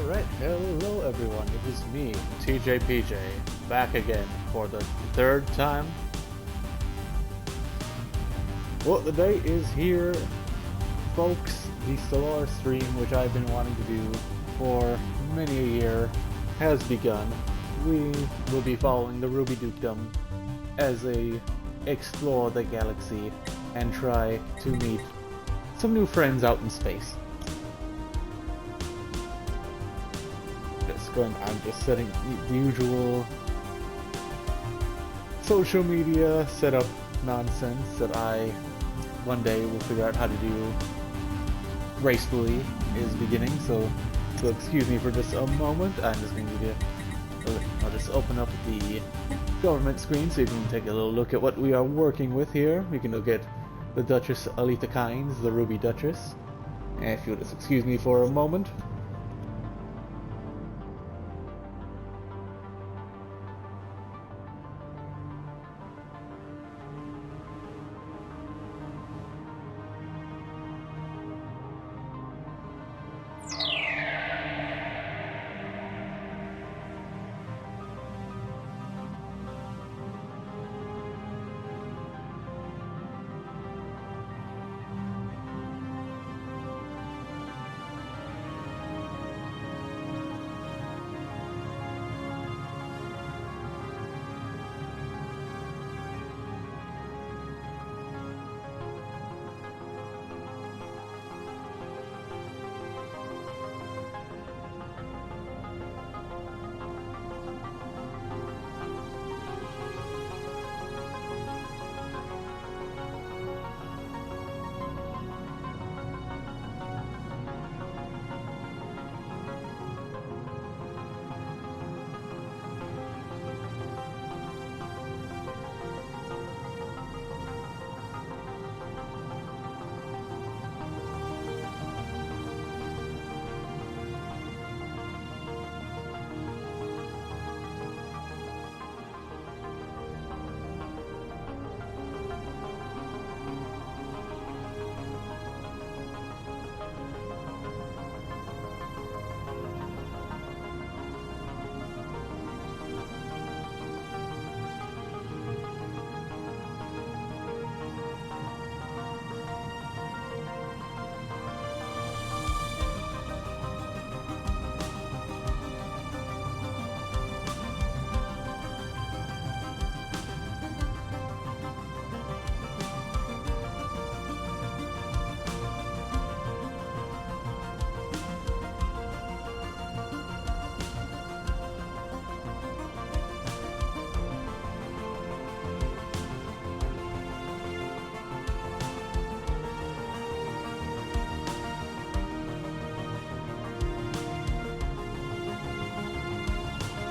Alright, hello everyone, it is me, TJPJ, back again for the third time. Well, the day is here, folks. The Stellaris stream, which I've been wanting to do for many a year, has begun. We will be following the Ruby Dukedom as they explore the galaxy and try to meet some new friends out in space. I'm just setting the usual social media setup nonsense that I one day will figure out how to do gracefully is beginning, so excuse me for just a moment. I'm just going to I'll just open up the government screen so you can take a little look at what we are working with here. We can look at the Duchess Alita Kynes, the Ruby Duchess. And if you'll just excuse me for a moment.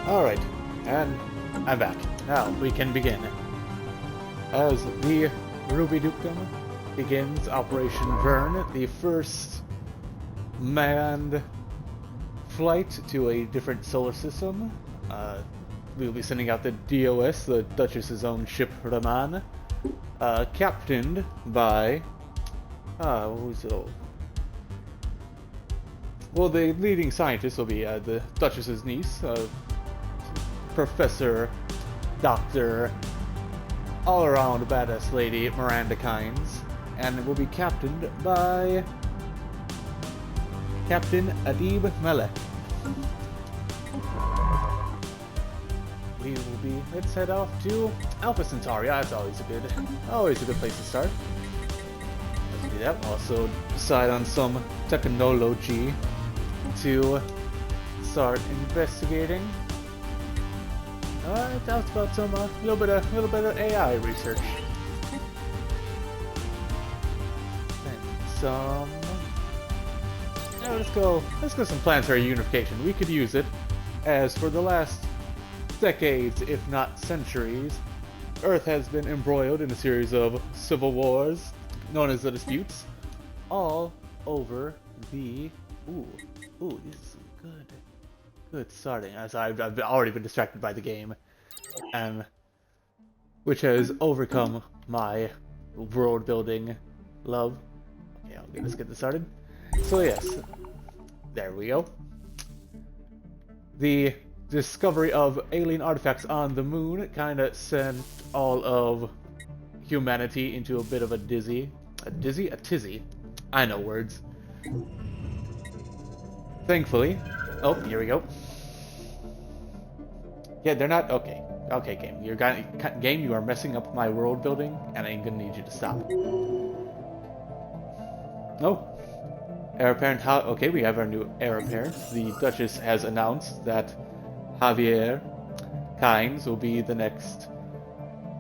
Alright, and I'm back. Now we can begin. As the Ruby Dukedom begins Operation Vern, the first manned flight to a different solar system. We'll be sending out the DOS, the Duchess's own ship Raman, captained by who's it? Well, the leading scientist will be the Duchess's niece, Professor, Doctor, all-around badass lady Miranda Kynes, and it will be captained by Captain Adib Malek. We will be. Let's head off to Alpha Centauri. That's always a good place to start. Let's do that. Also decide on some technology to start investigating. I talked about some little bit of AI research. And some. Yeah, let's go some planetary unification. We could use it, as for the last decades, if not centuries, Earth has been embroiled in a series of civil wars, known as the disputes, all over the. Ooh, this is good starting, as I've already been distracted by the game, and which has overcome my world building love. Okay, let's get this started. So yes, there we go. the discovery of alien artifacts on the moon kind of sent all of humanity into a bit of a dizzy. A dizzy? A tizzy. I know words. Thankfully. Oh, here we go. Yeah, they're not... Okay. Okay, game. Game, you are messing up my world building, and I'm gonna need you to stop. Oh. Heir apparent... Okay, we have our new heir apparent. The Duchess has announced that Javier Kynes will be the next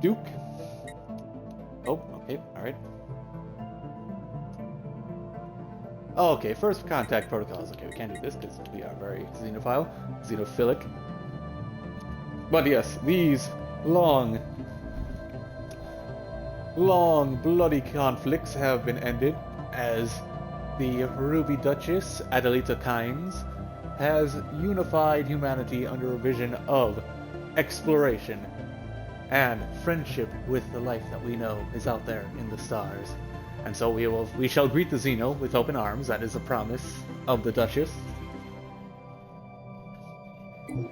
Duke. Oh, okay, alright. Oh, okay, first contact protocols. Okay, we can't do this because we are very xenophilic. But yes, these long, bloody conflicts have been ended as the Ruby Duchess, Adelita Kynes, has unified humanity under a vision of exploration and friendship with the life that we know is out there in the stars. And so we shall greet the Xeno with open arms. That is a promise of the Duchess.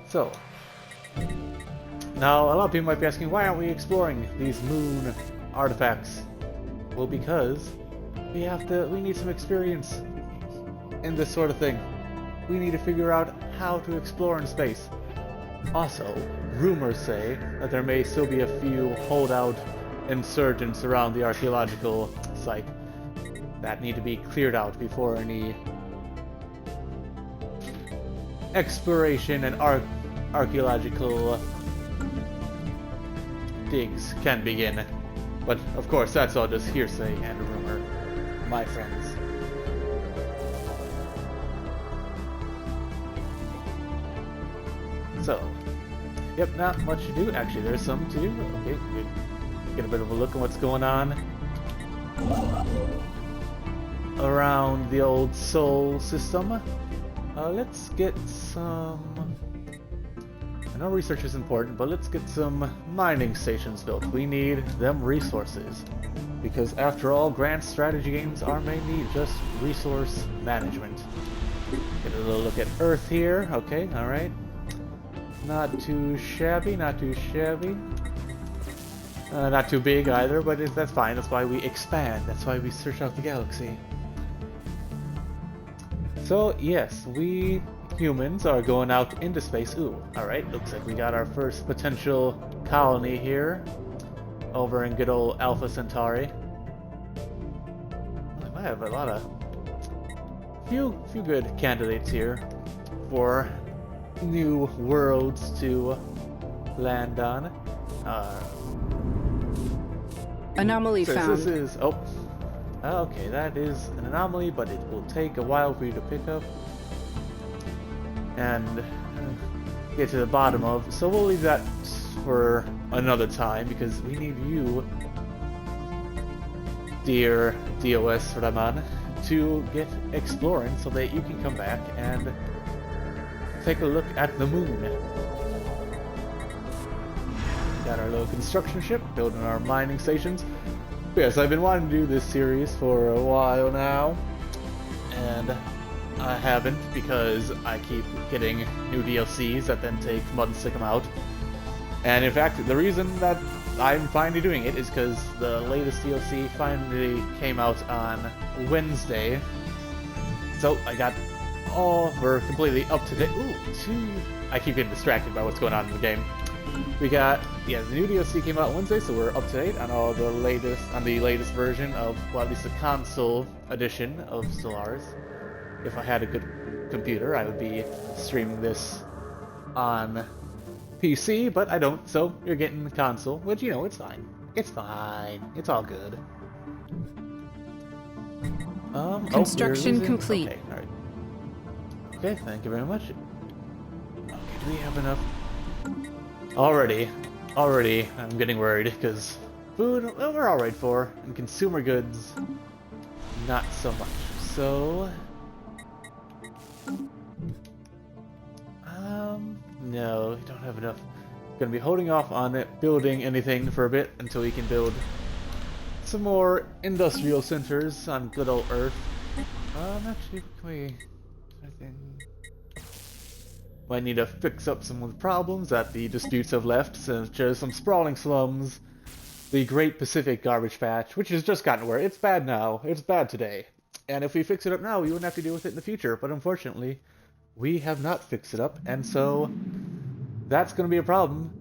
So, now a lot of people might be asking, why aren't we exploring these moon artifacts? Well, because we need some experience in this sort of thing. We need to figure out how to explore in space. Also, rumors say that there may still be a few holdout insurgents around the archaeological site that need to be cleared out before any exploration and archaeological digs can begin. But of course, that's all just hearsay and rumor, my friends. So, yep, not much to do. Actually, there's some to do. Okay, we get a bit of a look at what's going on around the old Sol system. Let's get some... I know research is important, but let's get some mining stations built. We need them resources. Because after all, grand strategy games are mainly just resource management. Get a little look at Earth here. Okay, alright. Not too shabby, not too shabby. Not too big either, but that's fine. That's why we expand. That's why we search out the galaxy. So, yes, we humans are going out into space. Ooh, alright. Looks like we got our first potential colony here. Over in good old Alpha Centauri. We might have a lot of... few good candidates here for new worlds to land on. Anomaly found. This is... Oh. Okay, that is an anomaly, but it will take a while for you to pick up and get to the bottom of. So we'll leave that for another time, because we need you, dear DOS Raman, to get exploring so that you can come back and take a look at the moon. Got our little construction ship, building our mining stations. Yes, I've been wanting to do this series for a while now, and I haven't because I keep getting new DLCs that then take months to come out. And in fact, the reason that I'm finally doing it is because the latest DLC finally came out on Wednesday. So I got we're completely up to date. Ooh, I keep getting distracted by what's going on in the game. We got, yeah, the new DLC came out Wednesday, so we're up to date on all the latest, version of, well, at least the console edition of Stellaris. If I had a good computer, I would be streaming this on PC, but I don't, so you're getting the console, which, you know, it's fine. It's fine. It's all good. Construction complete. Okay, alright. Okay, thank you very much. Okay, do we have enough? Already, I'm getting worried, because food, well, we're alright for, and consumer goods, not so much. So, no, we don't have enough. Gonna be holding off on it, building anything for a bit until we can build some more industrial centers on good old Earth. Actually, can we... Might need to fix up some of the problems that the disputes have left, such as some sprawling slums, the Great Pacific Garbage Patch, which has just gotten worse. It's bad now. It's bad today. And if we fix it up now, we wouldn't have to deal with it in the future. But unfortunately, we have not fixed it up, and so that's going to be a problem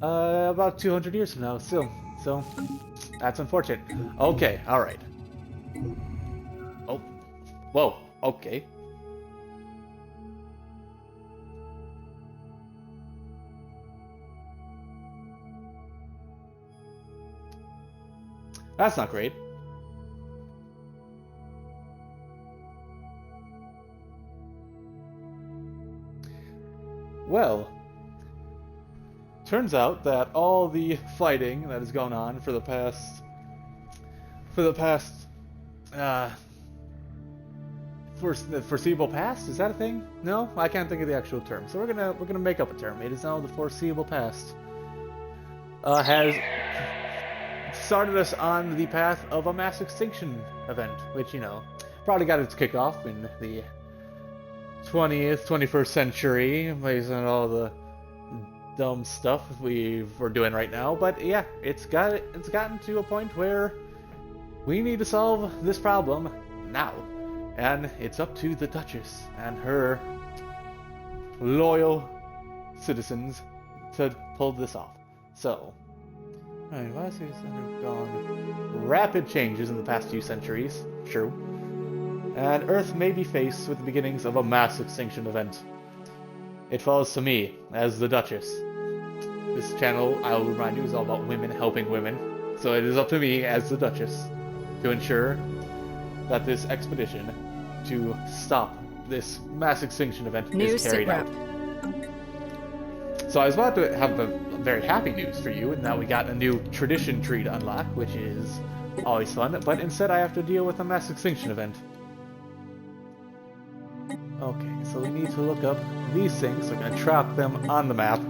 about 200 years from now still. So that's unfortunate. Okay, alright. Oh. Whoa, okay. That's not great. Well, turns out that all the fighting that has gone on for the past foreseeable past, is that a thing? No, I can't think of the actual term. So we're gonna make up a term. It is now the foreseeable past. Has started us on the path of a mass extinction event, which, you know, probably got its kickoff in the 20th, 21st century, based on all the dumb stuff we were doing right now. But yeah, it's gotten to a point where we need to solve this problem now, and it's up to the Duchess and her loyal citizens to pull this off. So, alright, Velocities undergone rapid changes in the past few centuries, true, and Earth may be faced with the beginnings of a mass extinction event. It falls to me, as the Duchess. This channel, I will remind you, is all about women helping women, so it is up to me, as the Duchess, to ensure that this expedition to stop this mass extinction event is carried out. So I was about to have a very happy news for you, and now we got a new tradition tree to unlock, which is always fun, but instead I have to deal with a mass extinction event. Okay, so we need to look up these things. We're going to track them on the map.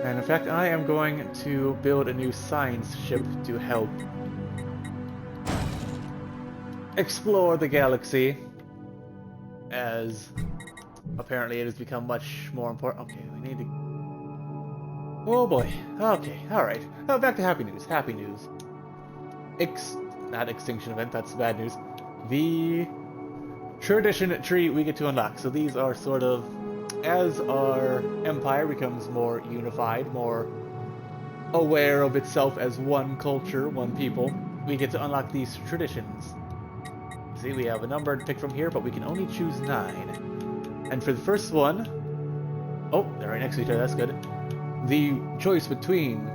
And in fact, I am going to build a new science ship to help explore the galaxy, as apparently it has become much more important. Okay, we need to... Oh boy. Okay, alright. Oh, back to happy news. Happy news. Not extinction event, that's bad news. The tradition tree we get to unlock. So these are sort of, as our empire becomes more unified, more aware of itself as one culture, one people, we get to unlock these traditions. See, we have a number to pick from here, but we can only choose 9. And for the first one... Oh, they're right next to each other, that's good. The choice within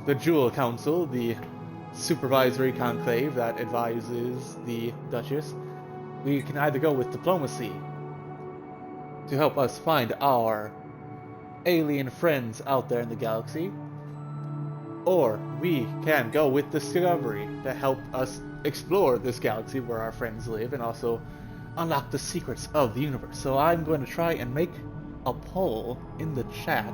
the Jewel Council, the supervisory conclave that advises the Duchess, we can either go with diplomacy to help us find our alien friends out there in the galaxy, or we can go with discovery to help us explore this galaxy where our friends live and also unlock the secrets of the universe. So I'm going to try and make a poll in the chat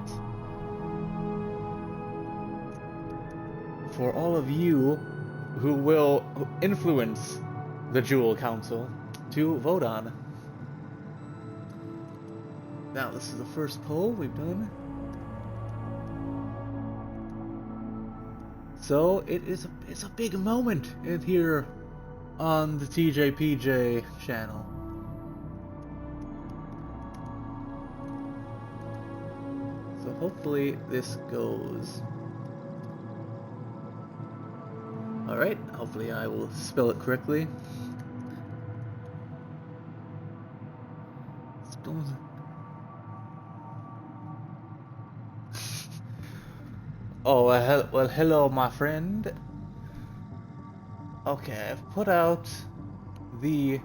for all of you who will influence the Jewel Council to vote on. Now, this is the first poll we've done. So it's a big moment in here on the TJPJ channel. So hopefully this goes. Alright, hopefully I will spell it correctly. Oh, well, hello, my friend. Okay, I've put out the...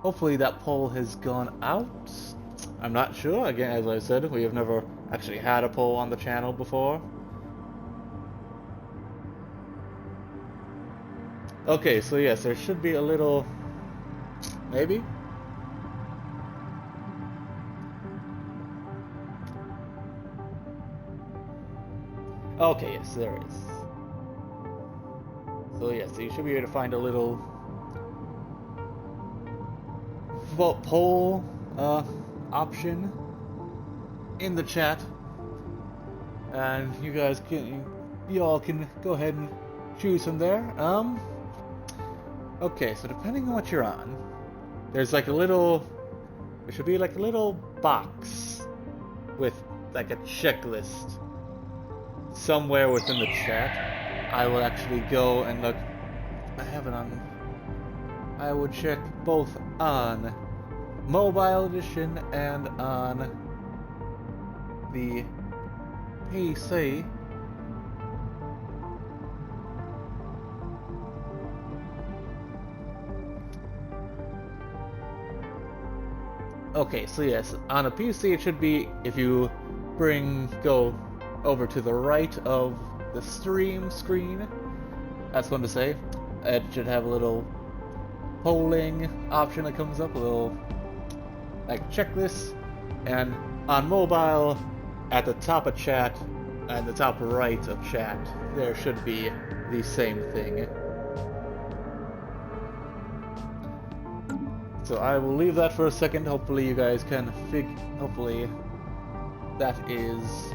Hopefully that poll has gone out. I'm not sure. Again, as I said, we have never actually had a poll on the channel before. Okay, so yes, there should be a little... Maybe? Okay, yes, there is. So yes, so you should be able to find a little vote poll option in the chat, and you all can go ahead and choose from there. Okay, so depending on what you're on, there's like there should be like a little box with like a checklist somewhere within the chat. I will actually go and look. I have it on. I would check both on mobile edition and on the PC. Okay, so yes, on a PC it should be, if you go over to the right of the stream screen, that's one to say, it should have a little polling option that comes up, a little like checklist, and on mobile, at the top of chat, and the top right of chat, there should be the same thing. So I will leave that for a second. Hopefully you guys can hopefully that is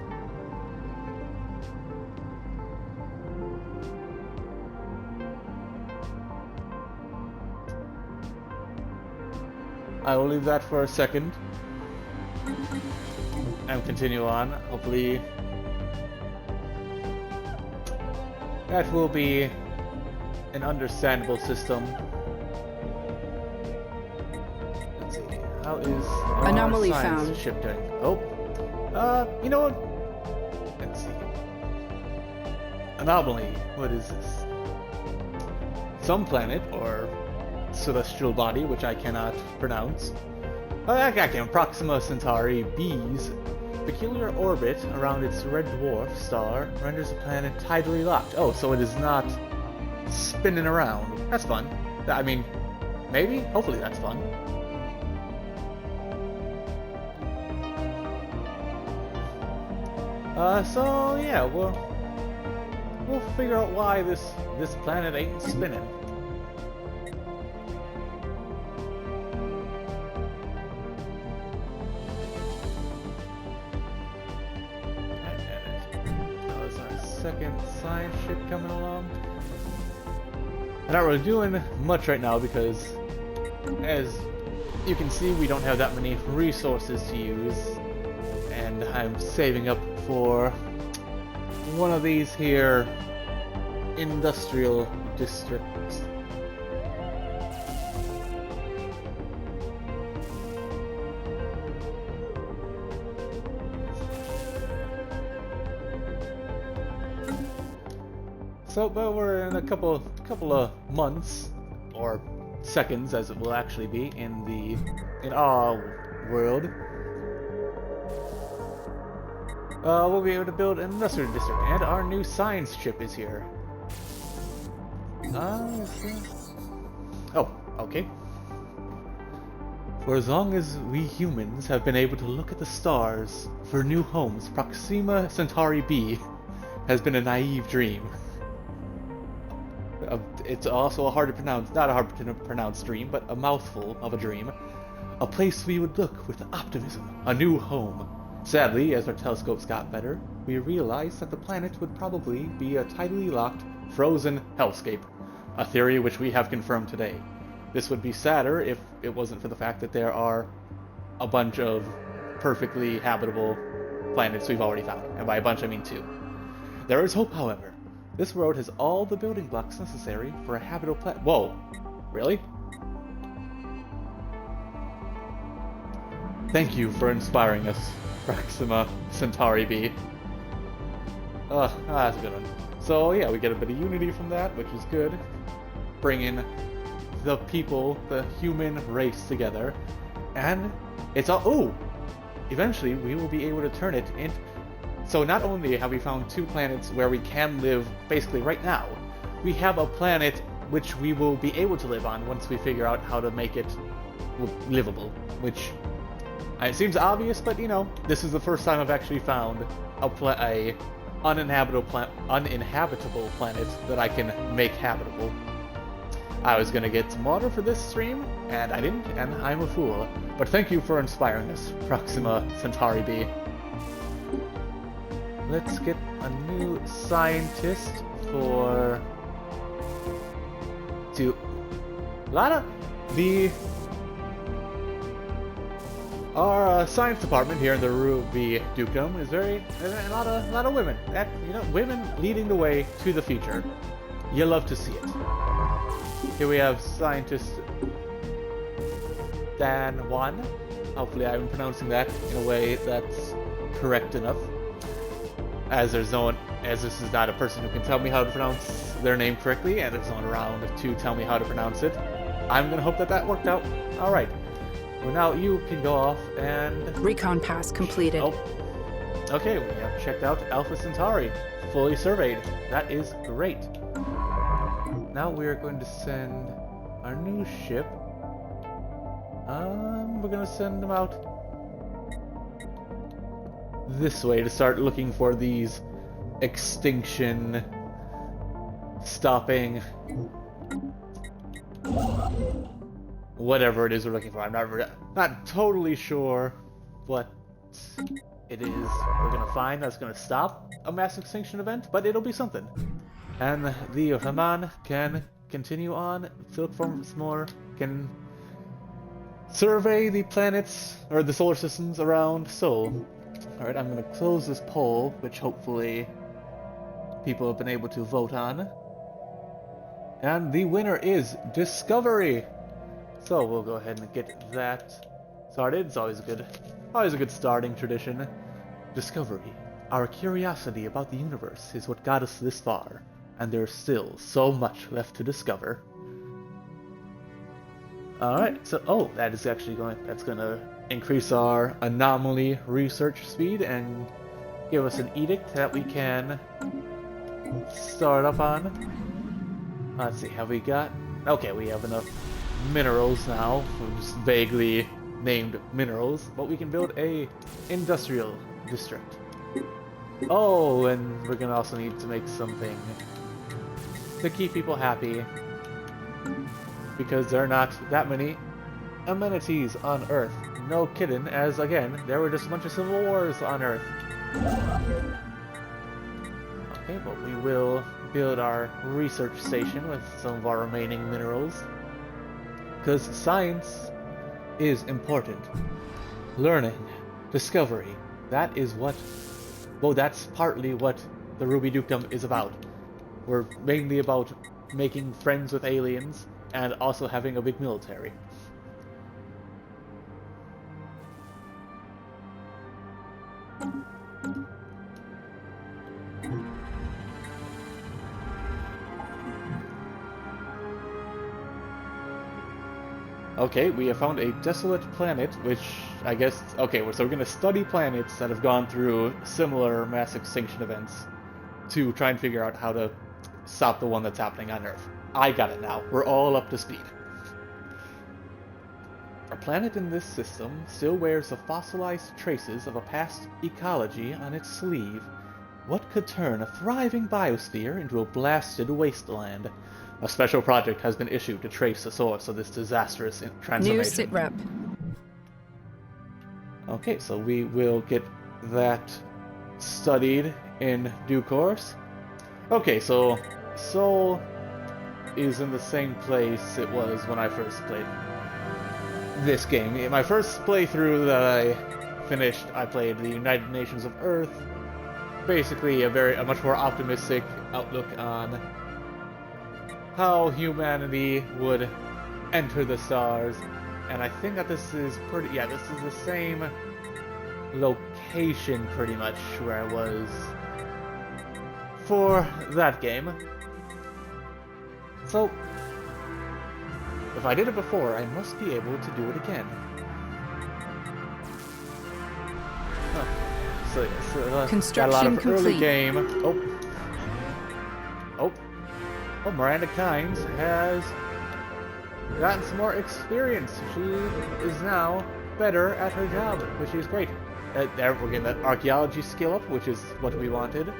I will leave that for a second and continue on. Hopefully that will be an understandable system. Let's see. How is our Anomaly science found. ship doing? Oh. You know what? Let's see. Anomaly. What is this? Some planet or celestial body, which I cannot pronounce. I can. Proxima Centauri B's peculiar orbit around its red dwarf star renders the planet tidally locked. Oh, so it is not spinning around. That's fun. I mean, maybe? Hopefully that's fun. So yeah, we'll figure out why this planet ain't spinning. Second science ship coming along. I'm not really doing much right now because, as you can see, we don't have that many resources to use, and I'm saving up for one of these here industrial districts. So, but we're in a couple of months, or seconds, as it will actually be in our world. We'll be able to build an industrial district, and our new science chip is here. Oh, okay. For as long as we humans have been able to look at the stars for new homes, Proxima Centauri B has been a naive dream. It's also not a hard to pronounce dream, but a mouthful of a dream. A place we would look with optimism, a new home. Sadly, as our telescopes got better, we realized that the planet would probably be a tidally locked, frozen hellscape. A theory which we have confirmed today. This would be sadder if it wasn't for the fact that there are a bunch of perfectly habitable planets we've already found. And by a bunch, I mean 2. There is hope, however. This world has all the building blocks necessary for a habitable planet. Whoa. Really? Thank you for inspiring us, Proxima Centauri B. That's a good one. So yeah, we get a bit of unity from that, which is good. Bringing the people, the human race together. And it's all... Oh! Eventually, we will be able to turn it into... So not only have we found 2 planets where we can live basically right now, we have a planet which we will be able to live on once we figure out how to make it livable. Which, it seems obvious, but you know, this is the first time I've actually found a uninhabitable planet that I can make habitable. I was gonna get some water for this stream, and I didn't, and I'm a fool. But thank you for inspiring us, Proxima Centauri B. Let's get a new scientist for... Our science department here in the Ruby Dukedom is a lot of women. Women leading the way to the future. You love to see it. Here we have scientist Dan 1. Hopefully I'm pronouncing that in a way that's correct enough. As this is not a person who can tell me how to pronounce their name correctly, and there's no one around to tell me how to pronounce it. I'm gonna hope that worked out. Alright. Well, now you can go off and... Recon pass completed. Oh. Okay, we have checked out Alpha Centauri. Fully surveyed. That is great. Now we're going to send our new ship. We're gonna send them out this way to start looking for these extinction stopping whatever it is we're looking for. I'm not totally sure what it is we're gonna find that's gonna stop a mass extinction event, but it'll be something. And the Haman can continue on to look for some more, can survey the planets or the solar systems around Sol. Alright, I'm gonna close this poll, which hopefully people have been able to vote on. And the winner is Discovery! So we'll go ahead and get that started. It's always a good starting tradition. Discovery. Our curiosity about the universe is what got us this far, and there's still so much left to discover. Alright, so that's gonna increase our anomaly research speed and give us an edict that we can start up on. Let's see, have we got... Okay, we have enough minerals now, just vaguely named minerals, but we can build a industrial district. Oh, and we're gonna also need to make something to keep people happy, because there are not that many amenities on Earth. No kidding, as again, there were just a bunch of civil wars on Earth. Okay, but we will build our research station with some of our remaining minerals, because science is important. Learning, discovery, that is what... Well, that's partly what the Ruby Dukedom is about. We're mainly about making friends with aliens and also having a big military. Okay, we have found a desolate planet, which I guess... Okay, so we're going to study planets that have gone through similar mass extinction events to try and figure out how to stop the one that's happening on Earth. I got it now. We're all up to speed. A planet in this system still wears the fossilized traces of a past ecology on its sleeve. What could turn a thriving biosphere into a blasted wasteland? A special project has been issued to trace the source of this disastrous transformation. New sitrep. Okay, so we will get that studied in due course. Okay, so Sol is in the same place it was when I first played this game. In my first playthrough that I finished, I played the United Nations of Earth. Basically, a much more optimistic outlook on how humanity would enter the stars. And I think that this is this is the same location pretty much where I was for that game. So, if I did it before, I must be able to do it again. So Construction got a lot of complete. early game. Oh, Miranda Kynes has gotten some more experience. She is now better at her job, which is great. There we're getting that archaeology skill up, which is what we wanted.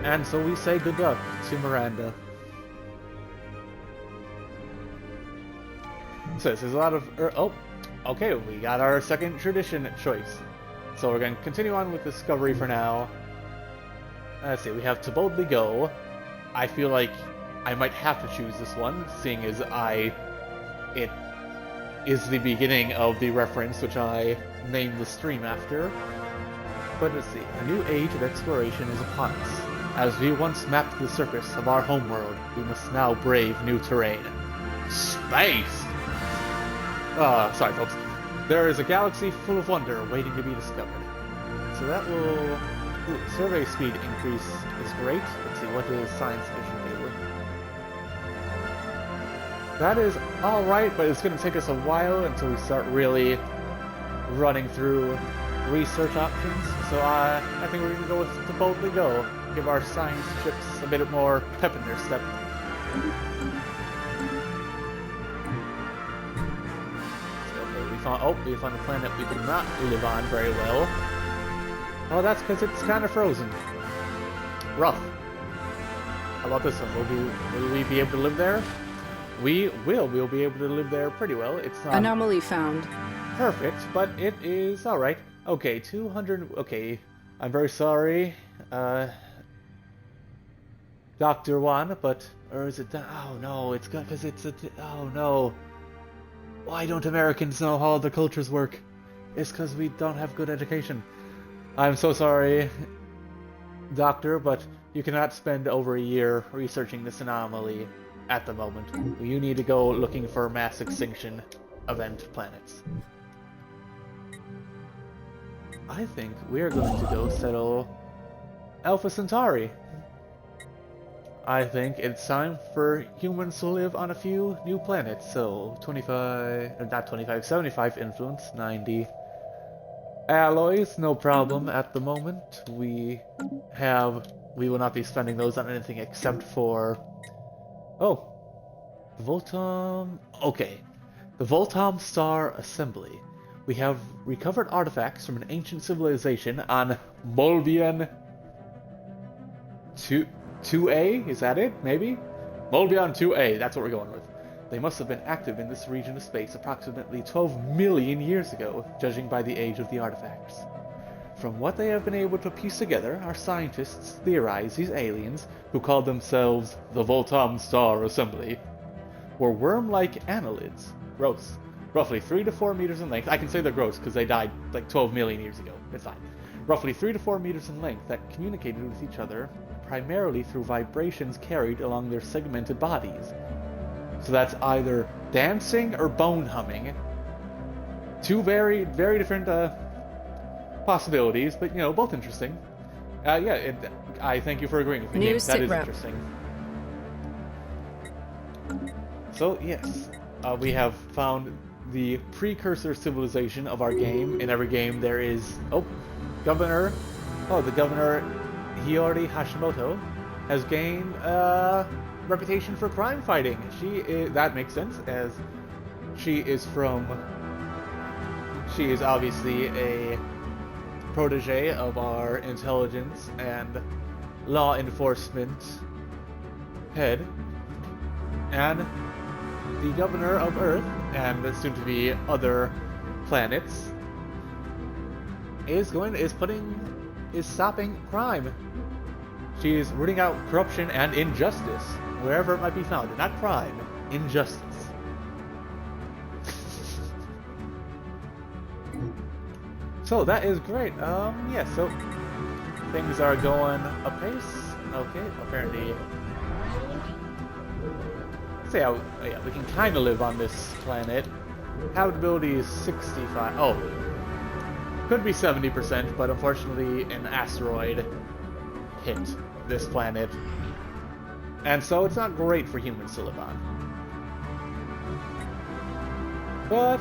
And so we say good luck to Miranda. So this is a lot of... oh, okay, we got our second tradition choice. So we're going to continue on with Discovery for now. Let's see, we have To Boldly Go. I feel like I might have to choose this one, seeing as it is the beginning of the reference which I named the stream after. But let's see, a new age of exploration is upon us. As we once mapped the surface of our homeworld, we must now brave new terrain. Space! Sorry folks. There is a galaxy full of wonder waiting to be discovered. So that will... Ooh, survey speed increase is great. Let's see, what does science vision do? That is alright, but it's going to take us a while until we start really running through research options. So I think we're going to go with To Boldly Go. Give our science ships a bit more pep in their step. We found a planet we did not live on very well. Oh, that's because it's kind of frozen. Rough. How about this one? Will we be able to live there? We will. We'll be able to live there pretty well. It's not anomaly found. Perfect, but it is all right. Okay, 200. Okay, I'm very sorry, Dr. Wan, but or is it? Oh no, it's good because it's a. Oh no. Why don't Americans know how other cultures work? It's because we don't have good education. I'm so sorry, Doctor, but you cannot spend over a year researching this anomaly at the moment. You need to go looking for mass extinction event planets. I think we are going to go settle Alpha Centauri. I think it's time for humans to live on a few new planets. So 75 influence, 90 alloys, no problem at the moment. We will not be spending those on anything except for Voltom. Okay, the Voltom Star Assembly. We have recovered artifacts from an ancient civilization on Molbian 2A? Is that it? Maybe? Molbian 2A, that's what we're going with. They must have been active in this region of space approximately 12 million years ago, judging by the age of the artifacts. From what they have been able to piece together, our scientists theorize these aliens, who called themselves the Voltom Star Assembly, were worm-like annelids, gross, roughly 3 to 4 meters in length. I can say they're gross because they died like 12 million years ago. It's fine. Roughly 3 to 4 meters in length that communicated with each other primarily through vibrations carried along their segmented bodies. So that's either dancing or bone humming. Two very, very different possibilities, but both interesting. I thank you for agreeing with me. That is interesting. So yes, we have found the precursor civilization of our game. In every game there is the governor Hiyori Hashimoto has gained a reputation for crime fighting. That makes sense, as she is obviously a protege of our intelligence and law enforcement head, and the governor of Earth, and soon to be other planets, is stopping crime. She is rooting out corruption and injustice wherever it might be found. Not crime, injustice. So that is great. So things are going apace. Okay, apparently. So we can kind of live on this planet. Habitability is 65. Oh, could be 70%, but unfortunately an asteroid hit this planet, and so it's not great for humans to live on. But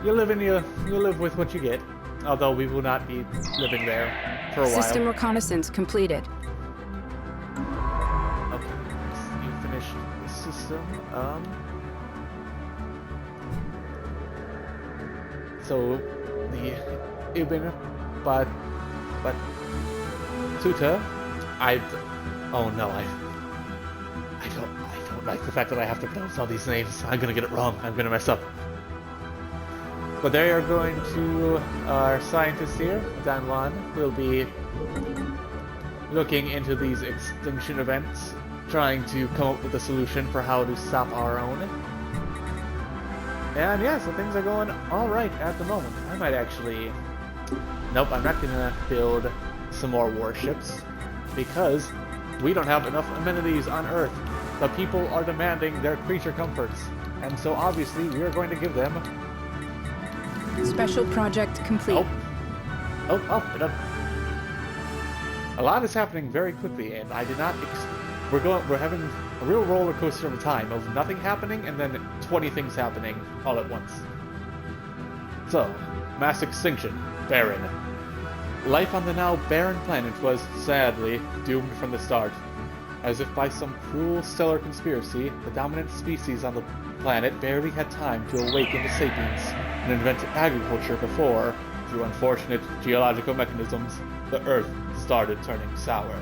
you live with what you get. Although we will not be living there for a while. System reconnaissance completed. Okay, you finished the system. So the Ibn Batuta, I don't like the fact that I have to pronounce all these names. I'm gonna get it wrong. I'm gonna mess up. But they are going to, our scientists here, Dan Wan, will be looking into these extinction events, trying to come up with a solution for how to stop our own. And yeah, so things are going alright at the moment. I might actually... Nope, I'm not gonna build some more warships, because we don't have enough amenities on Earth. The people are demanding their creature comforts, and so obviously we are going to give them... Special project complete. It up. A lot is happening very quickly, and I did not... We're having a real roller coaster of a time of nothing happening and then 20 things happening all at once. So, mass extinction, barren. Life on the now barren planet was, sadly, doomed from the start. As if by some cruel stellar conspiracy, the dominant species on the planet barely had time to awaken to sapience and invent agriculture before, through unfortunate geological mechanisms, the Earth started turning sour.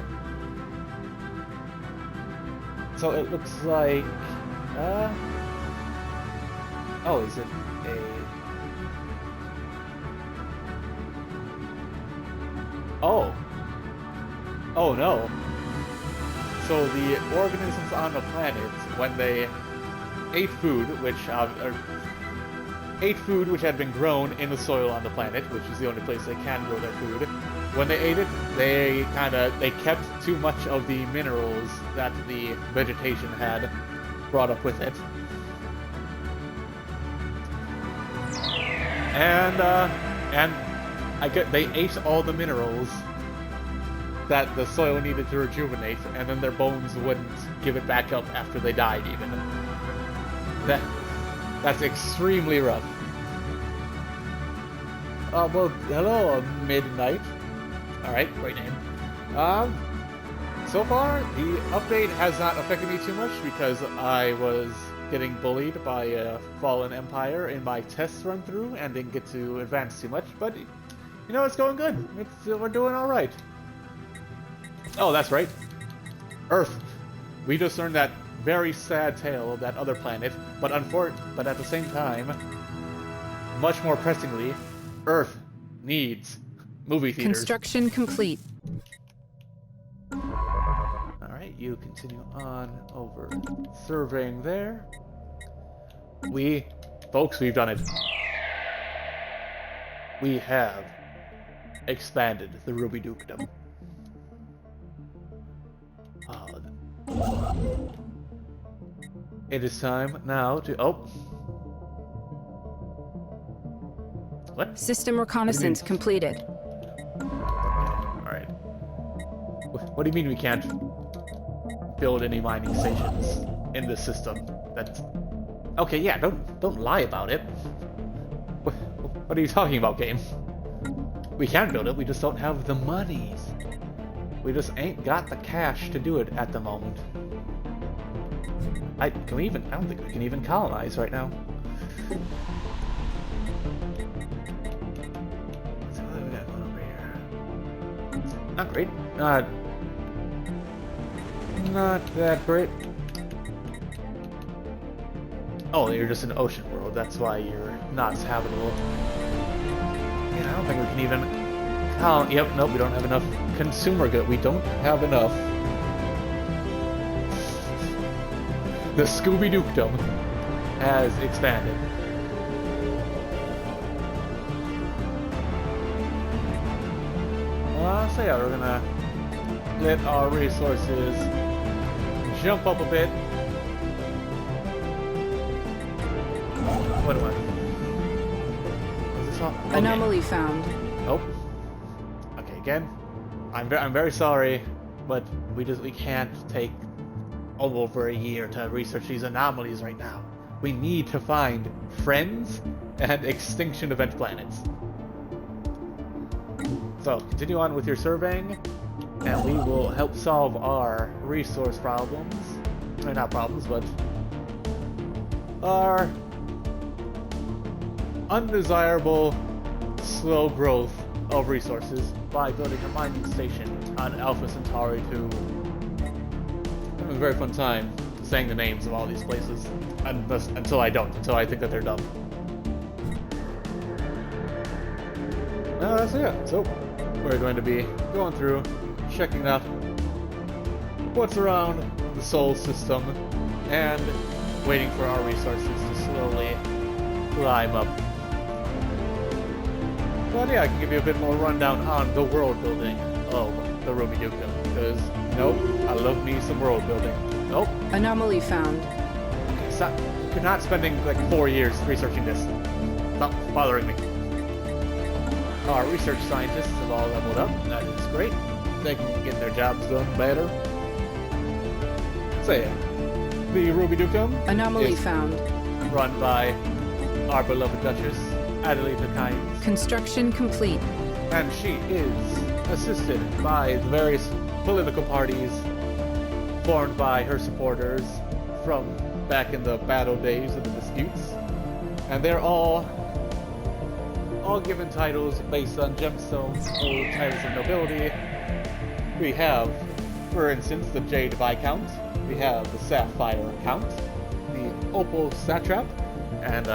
So it looks like... Oh, is it a... Oh! Oh no! So the organisms on the planet, when they ate food, which had been grown in the soil on the planet, which is the only place they can grow their food, when they ate it, they kept too much of the minerals that the vegetation had brought up with it. And they ate all the minerals that the soil needed to rejuvenate, and then their bones wouldn't give it back up after they died even. That's extremely rough. Well, hello, Midnight. Alright, great name. So far, the update has not affected me too much because I was getting bullied by a fallen empire in my test run through and didn't get to advance too much, but you know, it's going good. We're doing alright. Oh, that's right. Earth. We just learned that very sad tale of that other planet, but at the same time, much more pressingly, Earth needs movie theaters. Construction complete. Alright, you continue on over surveying there. Folks, we've done it. We have expanded the Ruby Dukedom. It is time now to... Oh. What? System reconnaissance completed. Alright. What do you mean we can't build any mining stations in this system? That's... Okay, yeah, don't lie about it. What are you talking about, game? We can build it, we just don't have the monies. We just ain't got the cash to do it at the moment. I don't think we can even colonize right now. So what do we got over here? Not great. Not that great. Oh, you're just an ocean world. That's why you're not habitable. Yeah, I don't think we can even... Oh, yep, nope, we don't have enough consumer good. We don't have enough. The Scooby Dukedom has expanded. So yeah, we're gonna let our resources jump up a bit. What am I? Is this all? Okay. Anomaly found. Nope. Okay, again, I'm very sorry, but we can't take over a year to research these anomalies right now. We need to find friends and extinction event planets. So, continue on with your surveying, and we will help solve our resource problems. Not problems, but our undesirable slow growth of resources by building a mining station on Alpha Centauri 2. Having a very fun time, to saying the names of all these places until I think that they're dumb. So yeah, so we're going to be going through, checking out what's around the Sol system, and waiting for our resources to slowly climb up. But yeah, I can give you a bit more rundown on the world building of the Ruby Dukedom, because, nope, I love me some world building. Nope. Anomaly found. Okay, stop. You're not spending like 4 years researching this. Stop bothering me. Our research scientists have all leveled up. That is great. They can get their jobs done better. So yeah, the Ruby Dukedom Anomaly is found. run by our beloved Duchess, Adelita Kynes. Construction complete. And she is assisted by the various political parties formed by her supporters from back in the battle days of the disputes. And they're all given titles based on gemstones or titles of nobility. We have, for instance, the Jade Viscount, we have the Sapphire Count, the Opal Satrap, and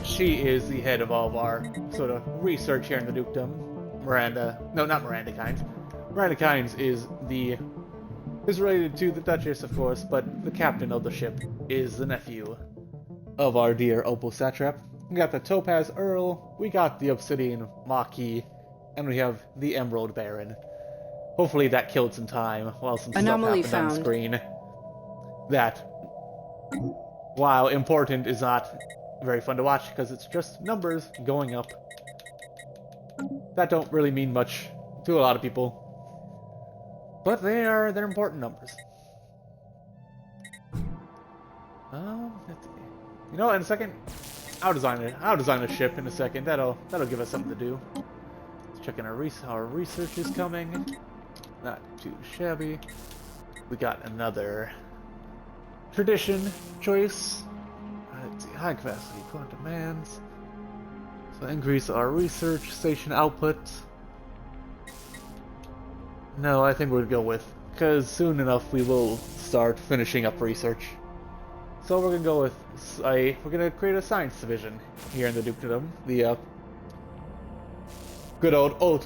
she is the head of all of our sort of research here in the Dukedom. Not Miranda Kynes. Miranda Kynes is related to the Duchess, of course, but the captain of the ship is the nephew of our dear Opal Satrap. We got the Topaz Earl, we got the Obsidian Maquis, and we have the Emerald Baron. Hopefully that killed some time while some Anomaly stuff happened found. on screen. That, while important, is not very fun to watch because it's just numbers going up. That don't really mean much to a lot of people. But they're important numbers. Let's see. You know, in a second, I'll design a ship in a second. That'll give us something to do. Let's check in our research is coming. Not too shabby. We got another tradition choice. Let's see, high capacity current demands. So increase our research station output. No, I think we'll go with, because soon enough we will start finishing up research. So we're gonna go with we're gonna create a science division here in the Dukedom. The good old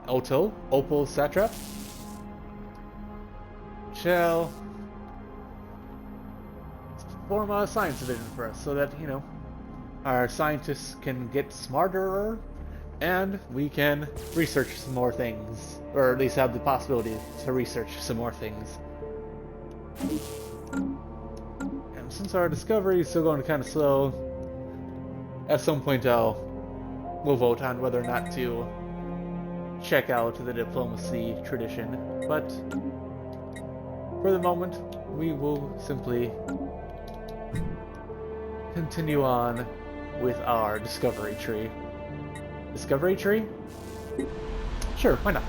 Opal Satrap shall form a science division for us, so that, you know, our scientists can get smarter and we can research some more things, or at least have the possibility to research some more things. And since our discovery is still going kind of slow, at some point we'll vote on whether or not to check out the diplomacy tradition, but for the moment we will simply continue on with our discovery tree. Discovery tree? Sure, why not?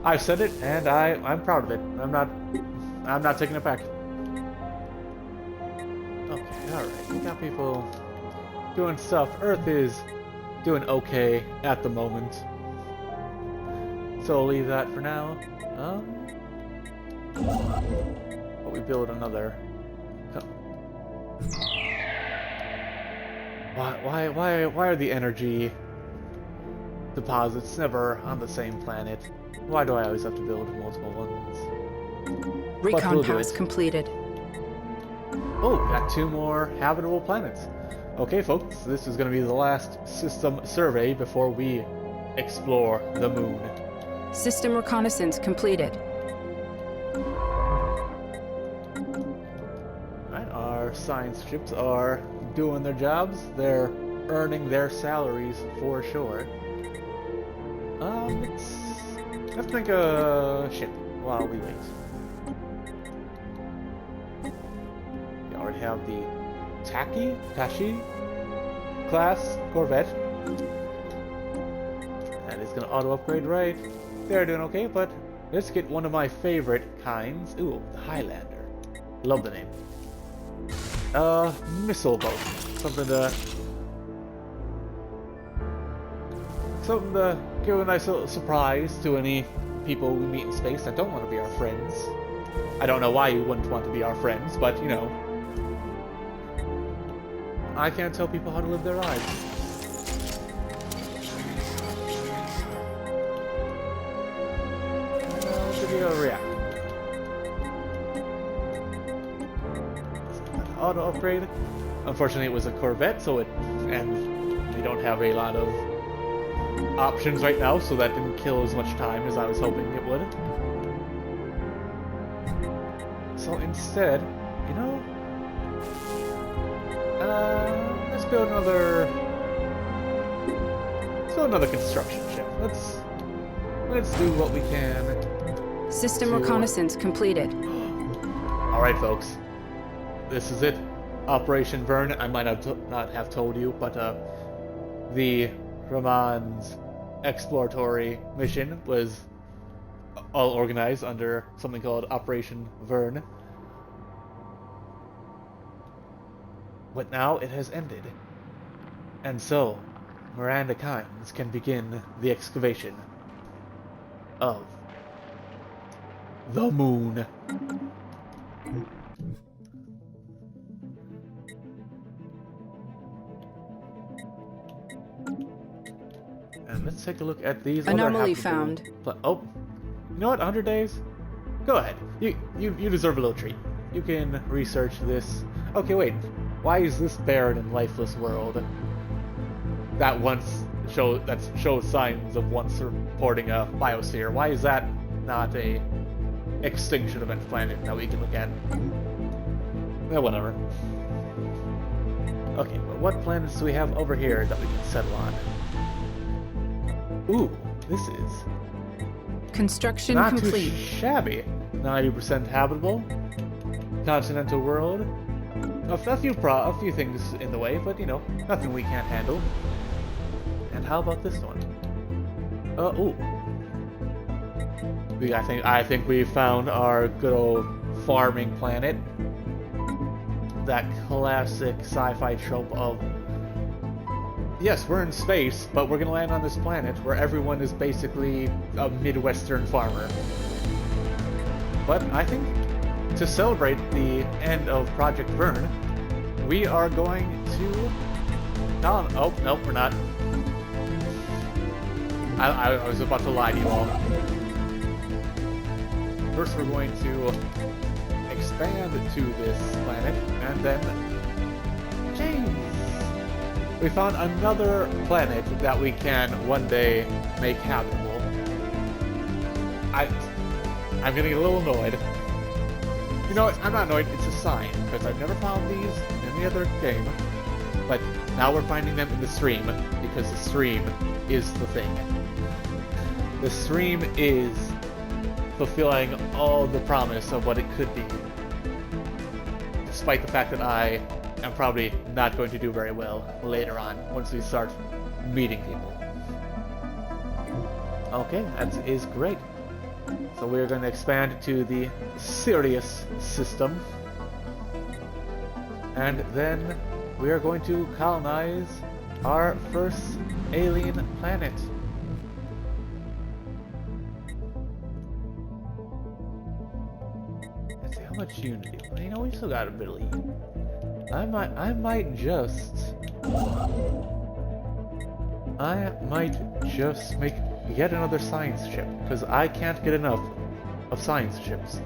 I've said it, and I'm proud of it. I'm not taking it back. Okay, alright. We got people doing stuff. Earth is doing okay at the moment. So I'll leave that for now. But we build another. Why are the energy deposits never on the same planet? Why do I always have to build multiple ones? Recon we'll pass completed. Oh, got 2 more habitable planets. Okay, folks, this is going to be the last system survey before we explore the moon. System reconnaissance completed. Alright, our science ships are doing their jobs. They're earning their salaries for sure. Let's make a ship while we wait. We already have the Tashi class Corvette. That is gonna auto upgrade, right? They're doing okay, but let's get one of my favorite kinds. Ooh, the Highlander. Love the name. Missile boat. Something to give a nice little surprise to any people we meet in space that don't want to be our friends. I don't know why you wouldn't want to be our friends, but, you know. I can't tell people how to live their lives. Give you a reactor. Auto upgrade. Unfortunately, it was a Corvette, and we don't have a lot of options right now, so that didn't kill as much time as I was hoping it would. So instead, you know, let's build another construction ship. Let's do what we can. System reconnaissance completed. All right, folks. This is it. Operation Vern. I might not have told you, but the Ramon's exploratory mission was all organized under something called Operation Vern. But now it has ended. And so, Miranda Kynes can begin the excavation of the moon. And let's take a look at these Anomaly other found. Oh, you know what? 100 days? Go ahead. You deserve a little treat. You can research this. Okay, wait. Why is this barren and lifeless world that shows signs of once supporting a biosphere? Why is that not a extinction event planet that we can look at? Well, whatever. Okay, but what planets do we have over here that we can settle on? Ooh, this is Construction not complete. too shabby. 90% habitable. Continental world. A few things in the way, but you know, nothing we can't handle. And how about this one? Ooh. I think we found our good old farming planet. That classic sci-fi trope of, yes, we're in space, but we're gonna land on this planet where everyone is basically a Midwestern farmer. But I think to celebrate the end of Project Vern, we are going to... Oh, nope, we're not. I was about to lie to you all. First we're going to expand to this planet, and then... Jeez! We found another planet that we can one day make habitable. I'm getting a little annoyed. You know what? I'm not annoyed, it's a sign, because I've never found these in any other game. But now we're finding them in the stream, because the stream is the thing. The stream is fulfilling all the promise of what it could be. Despite the fact that I am probably not going to do very well later on, once we start meeting people. Okay, that is great. So we're going to expand to the Sirius system. And then we are going to colonize our first alien planet. Let's see, how much unity? You know, we still got a bit of lead. I might just make yet another science ship, because I can't get enough of science ships.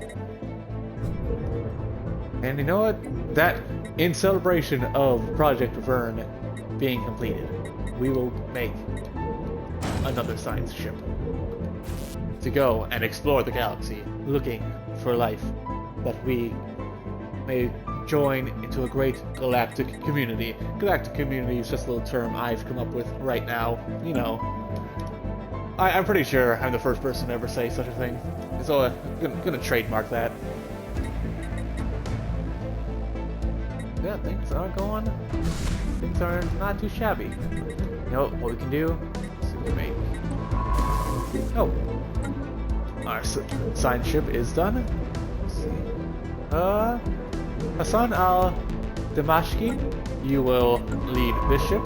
And you know what? That, in celebration of Project Vern being completed, we will make another science ship to go and explore the galaxy, looking for life that we may join into a great galactic community. Galactic community is just a little term I've come up with right now, you know. I'm pretty sure I'm the first person to ever say such a thing. So I'm gonna trademark that. Yeah, things are not too shabby. You know what we can do? So we make... Oh. Our science ship is done. Let's see. Hassan al-Damashki, you will lead this ship.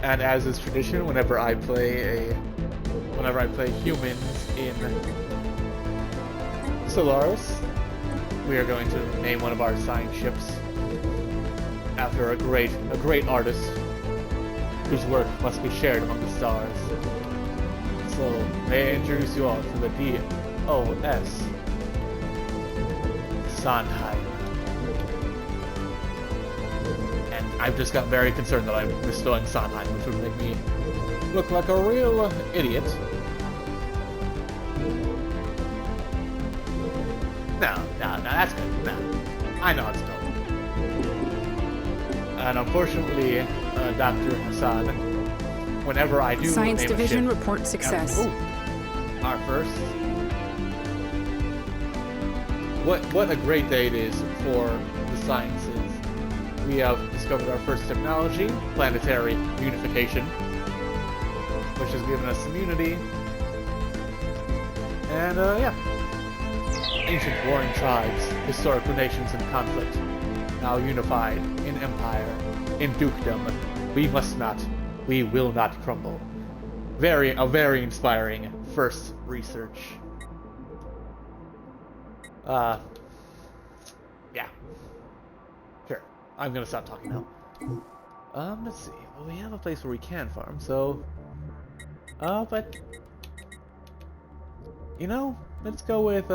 And as is tradition, whenever I play humans in Stellaris, we are going to name one of our assigned ships after a great artist whose work must be shared among the stars. So, may I introduce you all to the DOS Sondheim. And I've just got very concerned that I'm misspelling Sondheim, which would make me look like a real idiot. No, that's good. No, I know how to spell. And unfortunately, Dr. Hassan, whenever I do Science name a Division ship, report success. Our first. What a great day it is for the sciences. We have discovered our first technology, planetary unification, which has given us immunity. And yeah. Ancient warring tribes, historical nations in conflict, now unified in empire, in dukedom. We must not, we will not crumble. A very inspiring first research. Yeah. Sure. I'm gonna stop talking now. Let's see. Well, we have a place where we can farm, so... but... You know, let's go with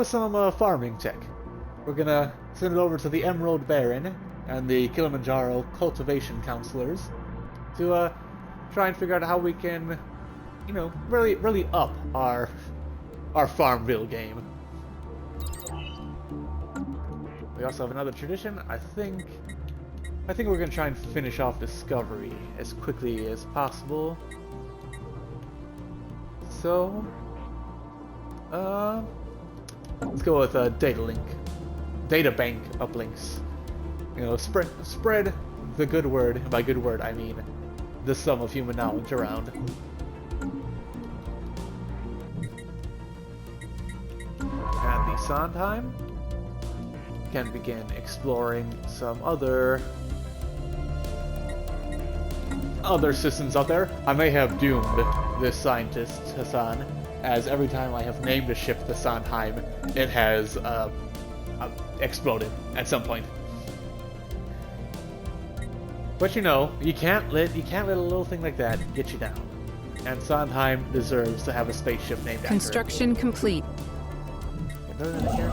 some farming tech. We're gonna send it over to the Emerald Baron and the Kilimanjaro Cultivation Counselors to try and figure out how we can, you know, really up our Farmville game. We also have another tradition. I think we're gonna try and finish off Discovery as quickly as possible. So, let's go with data bank uplinks. You know, spread the good word. And by good word, I mean the sum of human knowledge around. And the Sondheim can begin exploring some other systems out there. I may have doomed this scientist, Hassan, as every time I have named a ship the Sondheim, it has exploded at some point. But you know, you can't let a little thing like that get you down. And Sondheim deserves to have a spaceship named Construction complete. after it.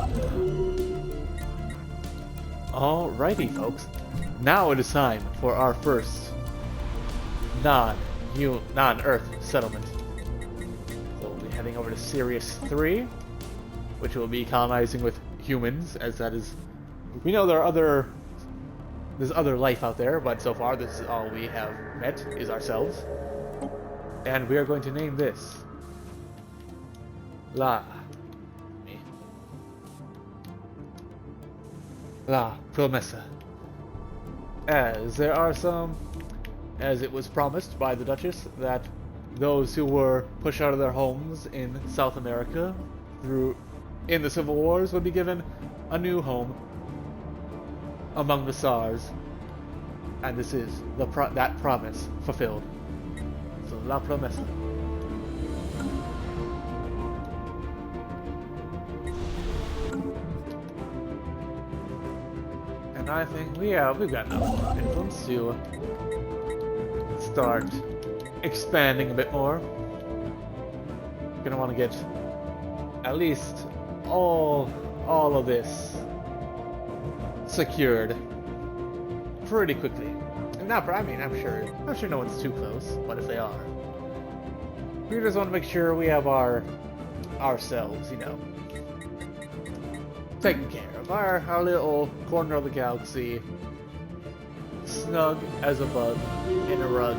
Alrighty, folks. Now it is time for our first non-Earth settlement. So we'll be heading over to Sirius 3, which will be colonizing with humans, as that is... We know there's other life out there, but so far this is all we have met, is ourselves. And we are going to name this La Promesa. As there are some... As it was promised by the Duchess that those who were pushed out of their homes in South America in the Civil Wars would be given a new home among the stars, and this is that promise fulfilled. So La Promesa. And I think we've got enough influence to start expanding a bit more. Gonna want to get at least all of this secured pretty quickly. And not, I mean, I'm sure no one's too close, but if they are, we just want to make sure we have ourselves, you know, taken care of. Our little corner of the galaxy, snug as a bug in a rug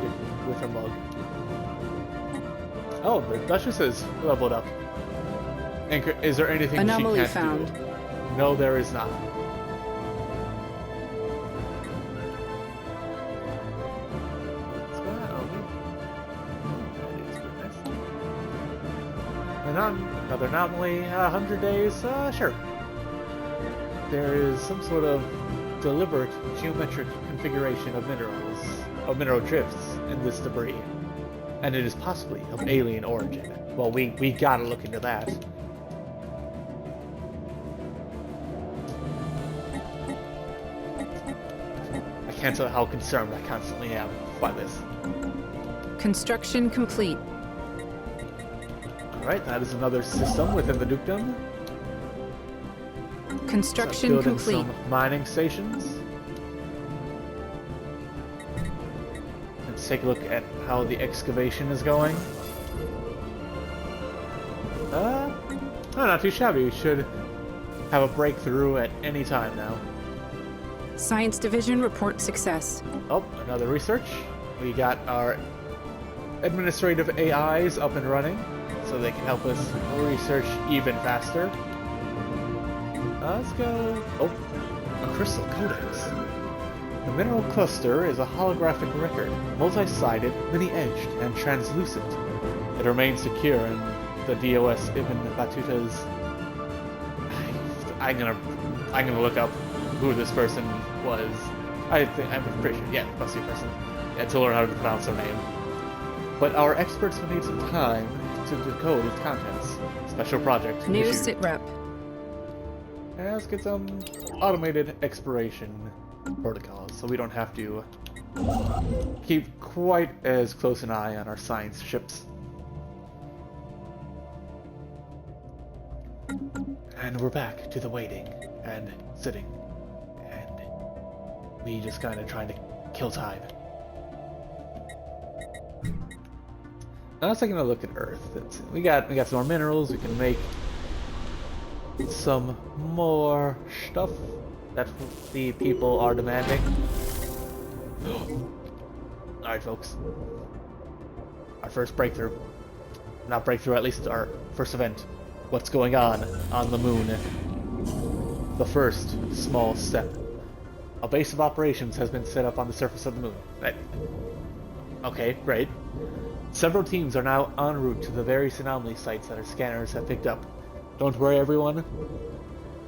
with a mug. Oh, the Duchess has leveled up. Anchor, is there anything Anomaly she can't found. do? No, there is not. What's going on? Another anomaly. 100 days. Sure. There is some sort of deliberate geometric configuration of mineral drifts in this debris, and it is possibly of alien origin. Well, we gotta look into that. can't tell how concerned I constantly am by this. Construction complete. Alright, that is another system within the Dukedom. Construction Building complete. some mining stations. Let's take a look at how the excavation is going. Not too shabby. We should have a breakthrough at any time now. Science Division report success. Oh, another research. We got our administrative AIs up and running, so they can help us research even faster. Let's go. Oh, a crystal codex. The mineral cluster is a holographic record, multi-sided, many-edged, and translucent. It remains secure in the DOS Ibn Battuta's. I'm gonna look up who this person was. I'm pretty sure. Yeah, must be a person. Yeah, to learn how to pronounce their name. But our experts will need some time to decode its contents. Special project. New issued. sitrep. And let's get some automated exploration protocols, so we don't have to keep quite as close an eye on our science ships. And we're back to the waiting and sitting, and we just kind of trying to kill time. Now let's take a look at Earth. We got some more minerals. We can make some more stuff that the people are demanding. Alright, folks. Our first breakthrough. Not breakthrough, at least our first event. What's going on the moon? The first small step. A base of operations has been set up on the surface of the moon. Right. Okay, great. Several teams are now en route to the various anomaly sites that our scanners have picked up. Don't worry, everyone.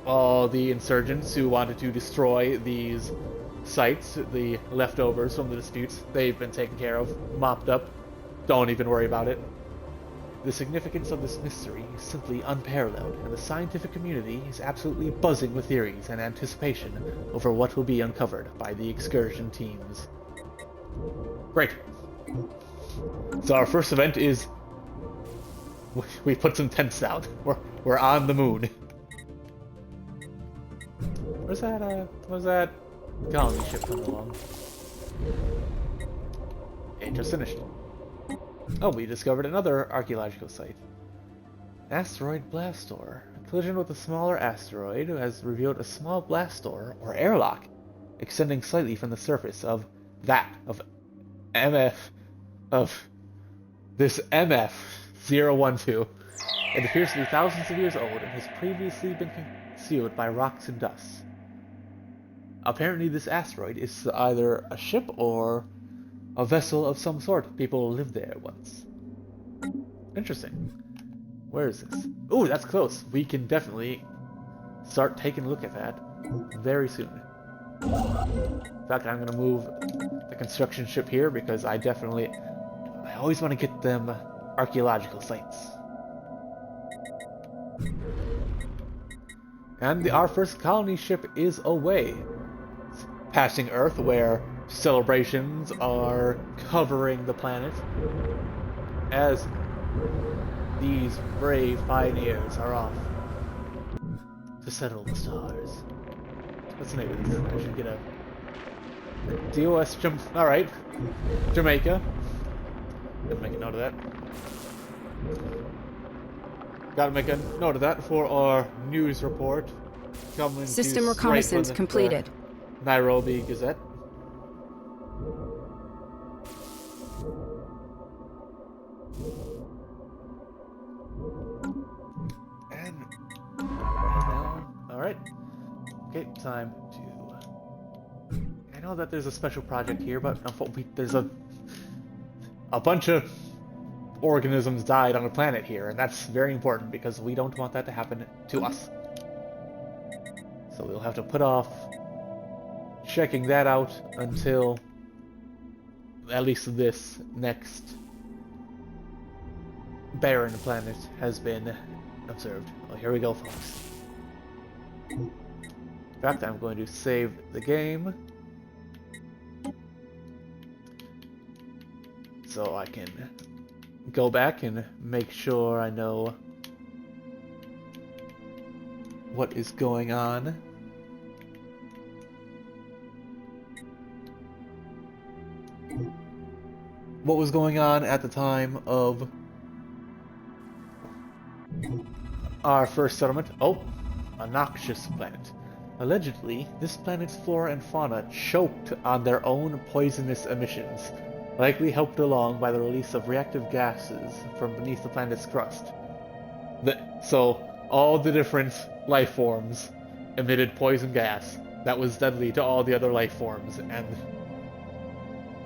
All the insurgents who wanted to destroy these sites, the leftovers from the disputes, they've been taken care of, mopped up. Don't even worry about it. The significance of this mystery is simply unparalleled, and the scientific community is absolutely buzzing with theories and anticipation over what will be uncovered by the excursion teams. Great. So our first event is we put some tents down. We're on the moon. Where's that colony ship coming along? It just finished. Oh, we discovered another archaeological site. Asteroid blast door. A collision with a smaller asteroid has revealed a small blast door, or airlock, extending slightly from the surface of this MF-012. It appears to be thousands of years old and has previously been concealed by rocks and dust. Apparently this asteroid is either a ship or a vessel of some sort. People lived there once. Interesting. Where is this? Ooh, that's close. We can definitely start taking a look at that very soon. In fact, I'm going to move the construction ship here because I always want to get them archaeological sites. And our first colony ship is away. It's passing Earth, where celebrations are covering the planet as these brave pioneers are off to settle the stars. What's the name of this? I should get a DOS jump. Alright. Jamaica. Gotta make a note of that. Gotta make a note of that for our news report. Coming System to reconnaissance straight from the completed. Nairobi Gazette. And alright. Okay, time to... I know that there's a special project here, but there's a bunch of organisms died on the planet here, and that's very important because we don't want that to happen to us. So we'll have to put off checking that out until at least this next barren planet has been observed. Well, here we go, folks. In fact, I'm going to save the game. so I can go back and make sure I know what is going on. What was going on at the time of our first settlement? Oh, a noxious planet. Allegedly, this planet's flora and fauna choked on their own poisonous emissions, likely helped along by the release of reactive gases from beneath the planet's crust. So, all the different life forms emitted poison gas that was deadly to all the other life forms, and...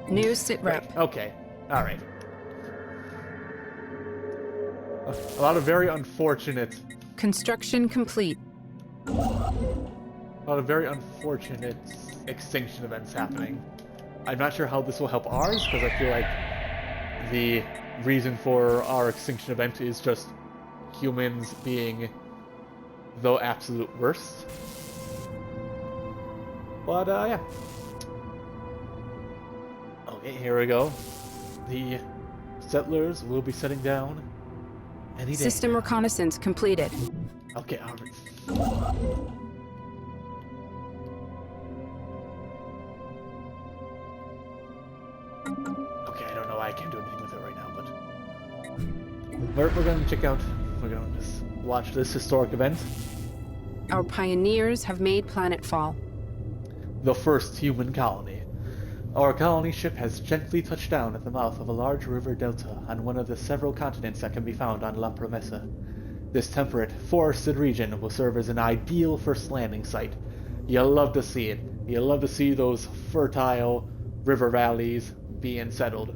New sitrep. Right, okay, alright. A lot of very unfortunate... Construction complete. A lot of very unfortunate extinction events happening. I'm not sure how this will help ours, because I feel like the reason for our extinction event is just humans being the absolute worst. But, yeah. Okay, here we go. The settlers will be setting down any day. System reconnaissance completed. Okay, alright. Okay, I don't know why I can't do anything with it right now, but... We're gonna check out... We're gonna just watch this historic event. Our pioneers have made planetfall. The first human colony. Our colony ship has gently touched down at the mouth of a large river delta on one of the several continents that can be found on La Promesa. This temperate, forested region will serve as an ideal first landing site. You'll love to see it. You'll love to see those fertile river valleys being settled.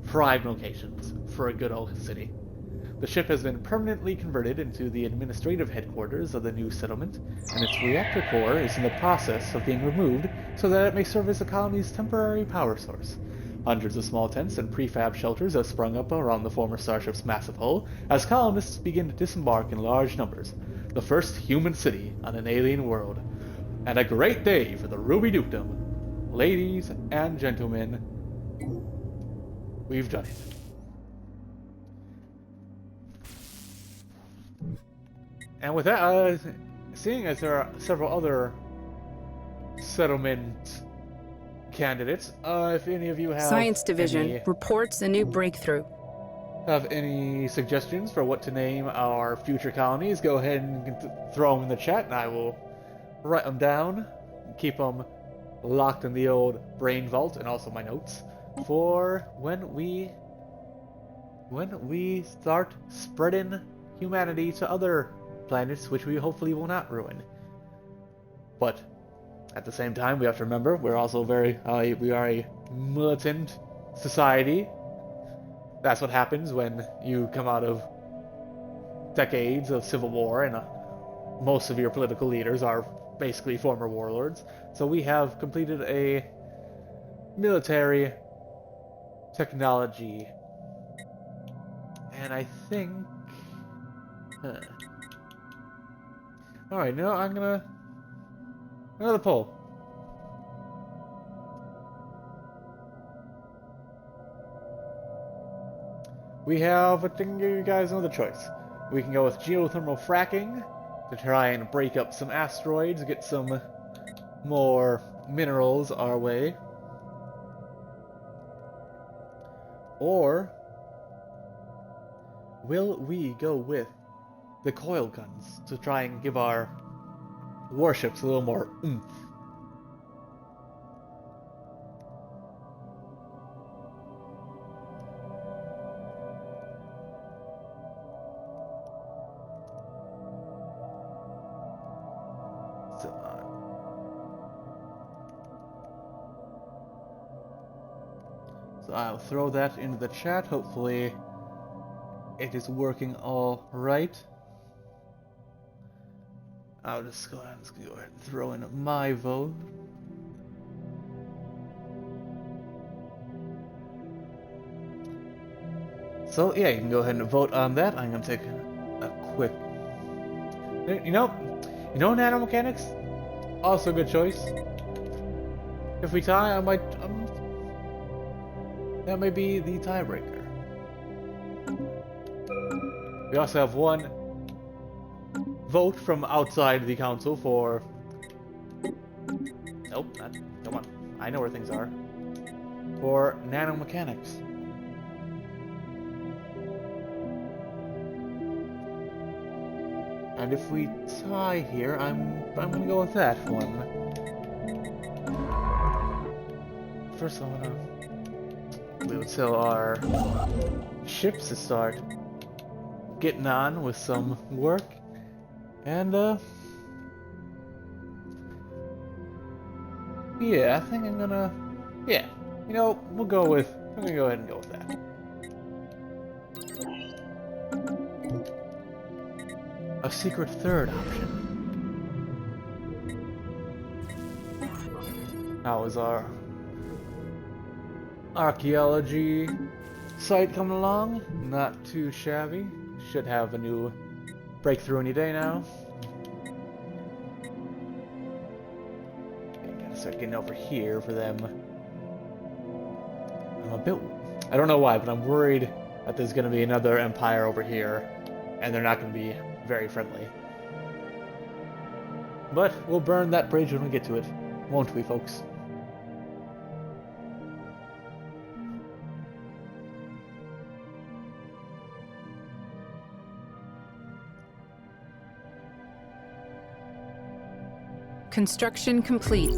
Prime locations for a good old city. The ship has been permanently converted into the administrative headquarters of the new settlement, and its reactor core is in the process of being removed so that it may serve as the colony's temporary power source. Hundreds of small tents and prefab shelters have sprung up around the former starship's massive hull as colonists begin to disembark in large numbers. The first human city on an alien world. And a great day for the Ruby Dukedom. Ladies and gentlemen, we've done it. And with that, seeing as there are several other settlement candidates, if any of you have Science Division reports a new breakthrough. Have any suggestions for what to name our future colonies, go ahead and throw them in the chat, and I will write them down, keep them locked in the old brain vault, and also my notes, for when we start spreading humanity to other planets, which we hopefully will not ruin. But at the same time, we have to remember we're also we are a militant society. That's what happens when you come out of decades of civil war, and most of your political leaders are basically former warlords. So we have completed a military technology, and I think... Alright, you know, I'm gonna... Another poll. We have, I think, give you guys another choice. We can go with geothermal fracking to try and break up some asteroids, get some more minerals our way. Or will we go with the coil guns to try and give our warships a little more oomph? So I'll throw that into the chat. Hopefully it is working all right. I'll just go ahead and throw in my vote. So yeah, you can go ahead and vote on that. I'm gonna take a quick... You know, nanomechanics? Also a good choice. If we tie, That may be the tiebreaker. We also have one vote from outside the council for... Nope, not... Come on. I know where things are. For nanomechanics. And if we tie here, I'm gonna go with that one. First, we would sell our ships to start getting on with some work, and yeah, I think I'm gonna, yeah, you know, I'm gonna go ahead and go with that. A secret third option. How is our archaeology site coming along? Not too shabby. Should have a new breakthrough any day now. Okay, gotta start getting over here for them. I'm a bit... I don't know why, but I'm worried that there's gonna be another empire over here, and they're not gonna be very friendly. But we'll burn that bridge when we get to it, won't we, folks? Construction complete.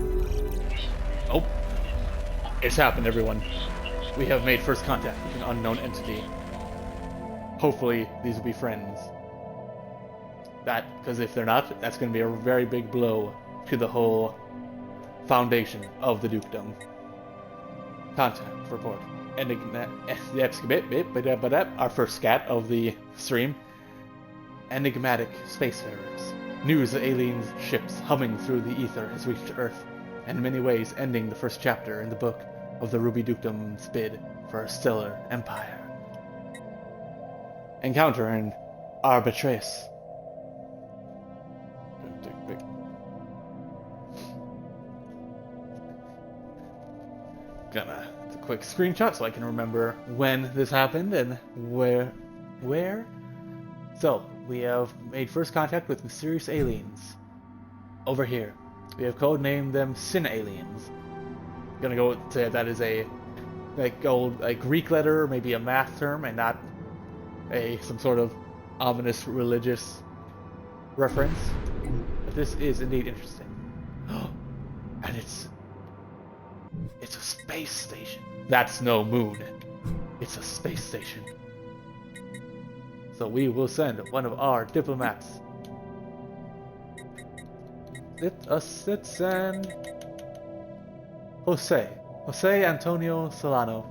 Oh. It's happened, everyone. We have made first contact with an unknown entity. Hopefully, these will be friends. Because if they're not, that's going to be a very big blow to the whole foundation of the dukedom. Contact report. Our first scat of the stream. Enigmatic spacefarers. News of alien ships humming through the ether has reached Earth, and in many ways ending the first chapter in the book of the Ruby Dukedom's bid for a stellar empire. Encounter in Arbitrace. Gonna do a quick screenshot so I can remember when this happened and where. So, we have made first contact with mysterious aliens. Over here. We have codenamed them Sin Aliens. I'm gonna go say that is a Greek letter, maybe a math term, and not some sort of ominous religious reference. But this is indeed interesting. And it's a space station. That's no moon. It's a space station. So we will send one of our diplomats. Let's send Jose Antonio Solano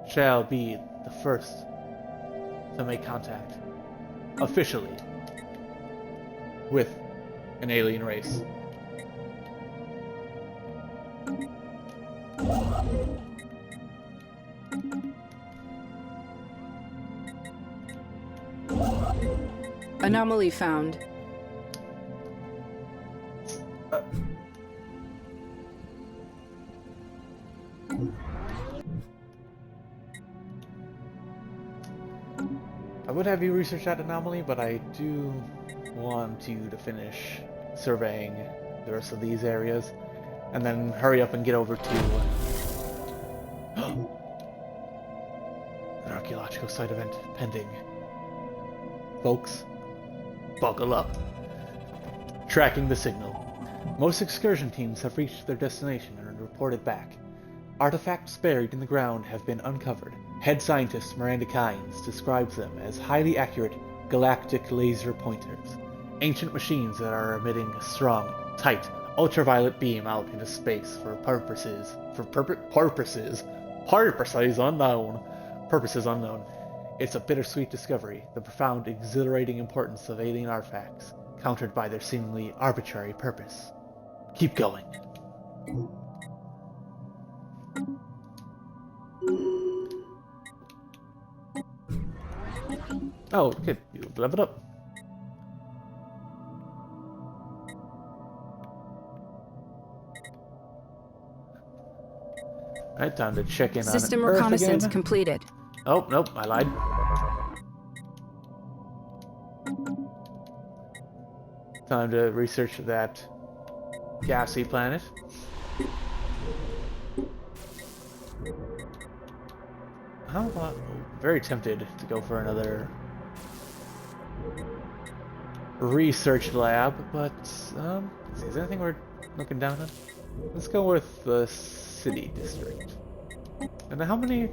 shall be the first to make contact officially with an alien race. Anomaly found. I would have you research that anomaly, but I do want you to finish surveying the rest of these areas, and then hurry up and get over to an archaeological site event pending. Folks, buckle up. Tracking the signal. Most excursion teams have reached their destination and are reported back. Artifacts buried in the ground have been uncovered. Head scientist Miranda Kynes describes them as highly accurate galactic laser pointers. Ancient machines that are emitting a strong, tight, ultraviolet beam out into space for purposes unknown. It's a bittersweet discovery, the profound, exhilarating importance of alien artifacts, countered by their seemingly arbitrary purpose. Keep going. Oh, good. You leveled up. Alright, time to check in System on Earth reconnaissance again. completed. Oh, nope, I lied. Time to research that gassy planet. How about... very tempted to go for another research lab, but, let's see, is there anything we're looking down on? Let's go with the city district. And how many...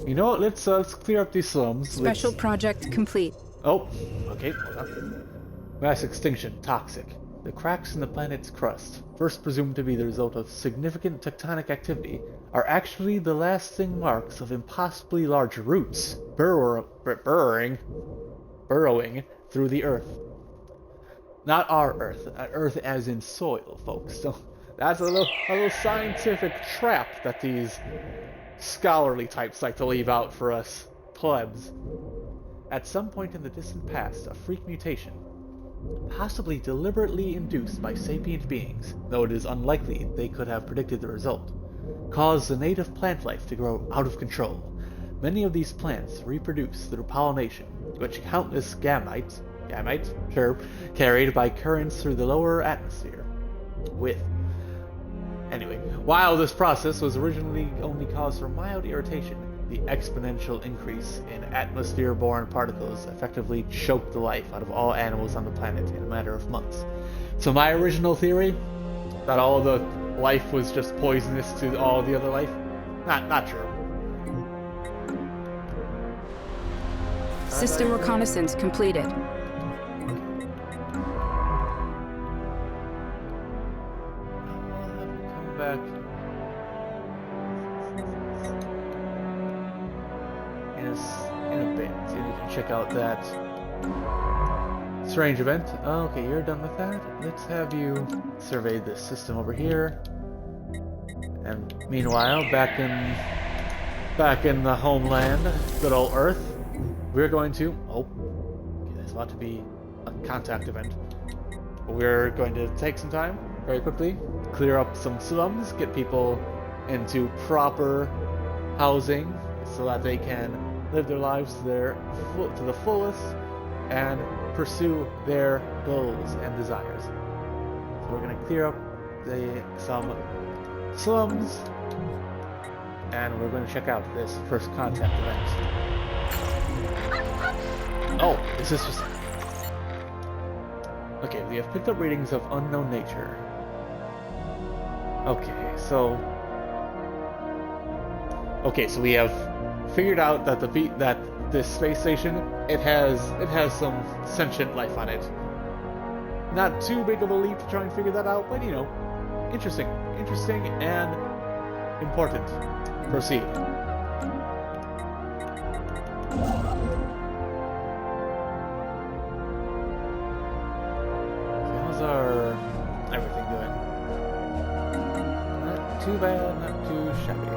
You know what, let's clear up these slums. Special project complete. Oh, okay, hold on. Mass extinction, toxic. The cracks in the planet's crust, first presumed to be the result of significant tectonic activity, are actually the lasting marks of impossibly large roots burrowing through the Earth. Not our Earth, Earth as in soil, folks. So that's a little scientific trap that these scholarly types like to leave out for us plebs. At some point in the distant past, a freak mutation, possibly deliberately induced by sapient beings, though it is unlikely they could have predicted the result, caused the native plant life to grow out of control. Many of these plants reproduce through pollination, which countless gametes, carried by currents through the lower atmosphere. Anyway, while this process was originally only cause for mild irritation, the exponential increase in atmosphere-borne particles effectively choked the life out of all animals on the planet in a matter of months. So my original theory, that all the life was just poisonous to all the other life, not true. System reconnaissance completed. Come back. In a bit, and you can check out that strange event. Okay, you're done with that. Let's have you survey this system over here. And meanwhile, back in the homeland, good old Earth, we're going to... Oh, okay, that's about to be a contact event. We're going to take some time, very quickly, clear up some slums, get people into proper housing so that they can live their lives to the fullest and pursue their goals and desires. So we're going to clear up some slums, and we're going to check out this first contact event. Oh, this is just... Okay, we have picked up readings of unknown nature. Okay, so we have figured out that this space station, it has some sentient life on it. Not too big of a leap to try and figure that out, but you know, interesting and important. Proceed. How's our everything doing? Not too bad, not too shabby.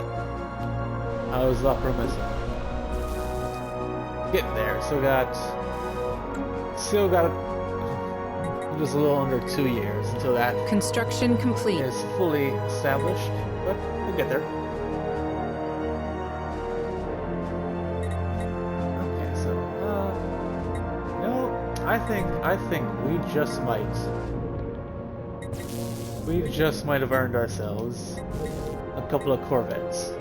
How's the optimism? Getting there. Still got just a little under 2 years until that Construction complete. is fully established, but we'll get there. Okay, so no, I think we just might have earned ourselves a couple of Corvettes.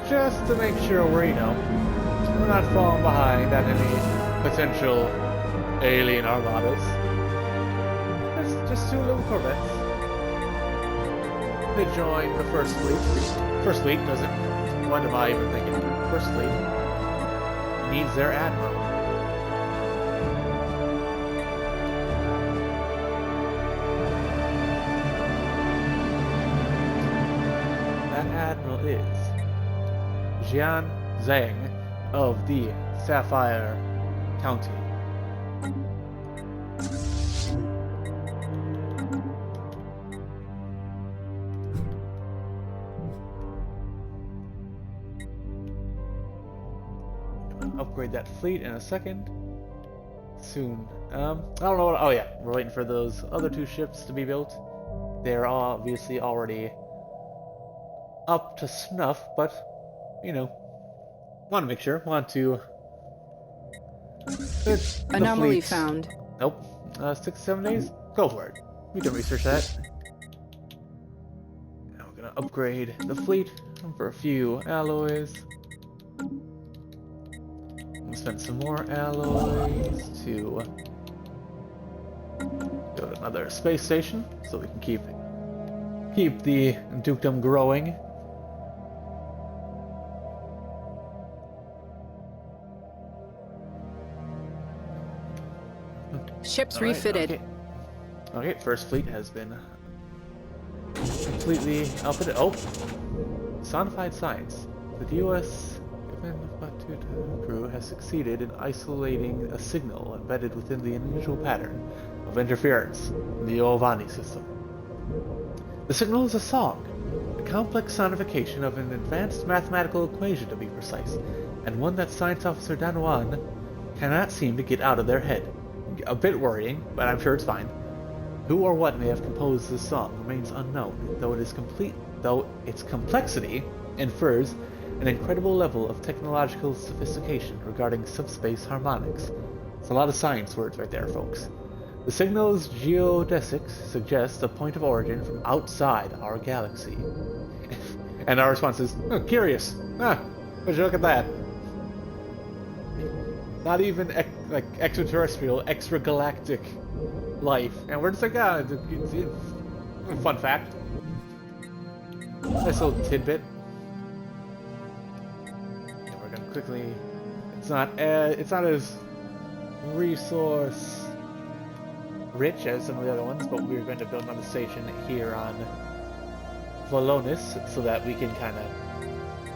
Just to make sure we're not falling behind on any potential alien armadas. Just 2 little Corvettes. They join the First Fleet. First Fleet doesn't... What am I even thinking? First Fleet needs their admiral. That admiral is Jian Zhang of the Sapphire County. Upgrade that fleet in a second. Soon. I don't know what... Oh yeah, we're waiting for those other 2 ships to be built. they're obviously already up to snuff, but, you know, want to make sure. Want to... Anomaly found. Nope. 6 to 7 days? Go for it. We can research that. Now we're gonna upgrade the fleet for a few alloys. We'll spend some more alloys to go to another space station so we can keep the dukedom growing. Ships refitted. Okay, first fleet has been completely outfitted. Oh! Sonified science. The U.S. crew has succeeded in isolating a signal embedded within the unusual pattern of interference in the Giovanni system. The signal is a song, a complex sonification of an advanced mathematical equation to be precise, and one that Science Officer Danwan cannot seem to get out of their head. A bit worrying, but I'm sure it's fine. Who or what may have composed this song remains unknown, though its complexity infers an incredible level of technological sophistication regarding subspace harmonics. It's a lot of science words right there, folks. The signal's geodesics suggest a point of origin from outside our galaxy. And our response is, oh, curious. Would you look at that? Not even like extraterrestrial, extragalactic life. And we're just like, fun fact. Nice little tidbit. And we're gonna quickly. It's not as resource rich as some of the other ones, but we're going to build another station here on Valonis so that we can kind of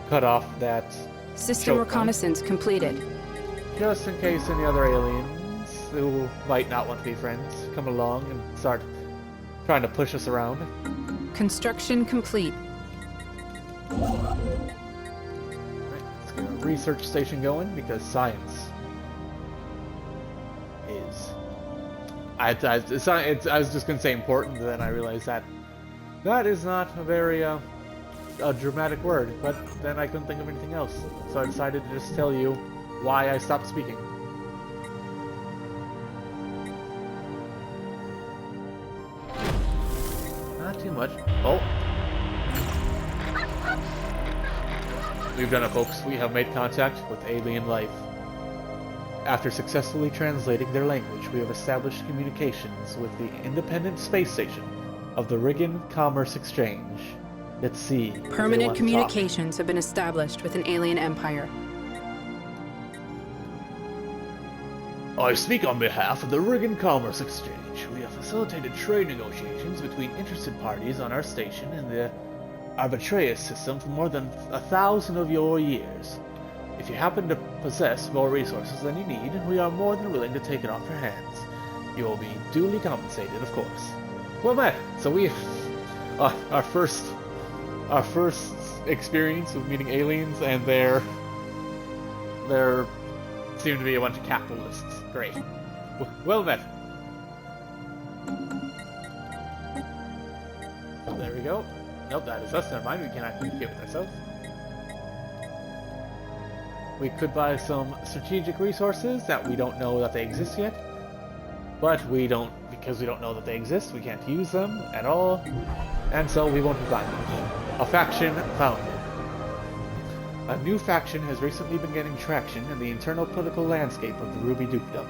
cut off that system reconnaissance completed. Just in case any other aliens who might not want to be friends come along and start trying to push us around. Construction complete. Alright, let's get a research station going because science is... I was just going to say important, but then I realized that is not a very a dramatic word, but then I couldn't think of anything else. So I decided to just tell you why I stopped speaking. Not too much. Oh! We've done it, folks. We have made contact with alien life. After successfully translating their language, we have established communications with the independent space station of the Rigan Commerce Exchange. Let's see. Permanent communications have been established with an alien empire. I speak on behalf of the Rigan Commerce Exchange. We have facilitated trade negotiations between interested parties on our station in the Arbitraeus system for more than 1,000 of your years. If you happen to possess more resources than you need, we are more than willing to take it off your hands. You will be duly compensated, of course. Well met. So we, our first experience of meeting aliens, and they're seem to be a bunch of capitalists. Great. Well met. So there we go. Nope, that is us. Never mind. We cannot communicate with ourselves. We could buy some strategic resources that we don't know that they exist yet. But because we don't know that they exist, we can't use them at all. And so we won't be buying them. A faction founded. A new faction has recently been getting traction in the internal political landscape of the Ruby Dukedom.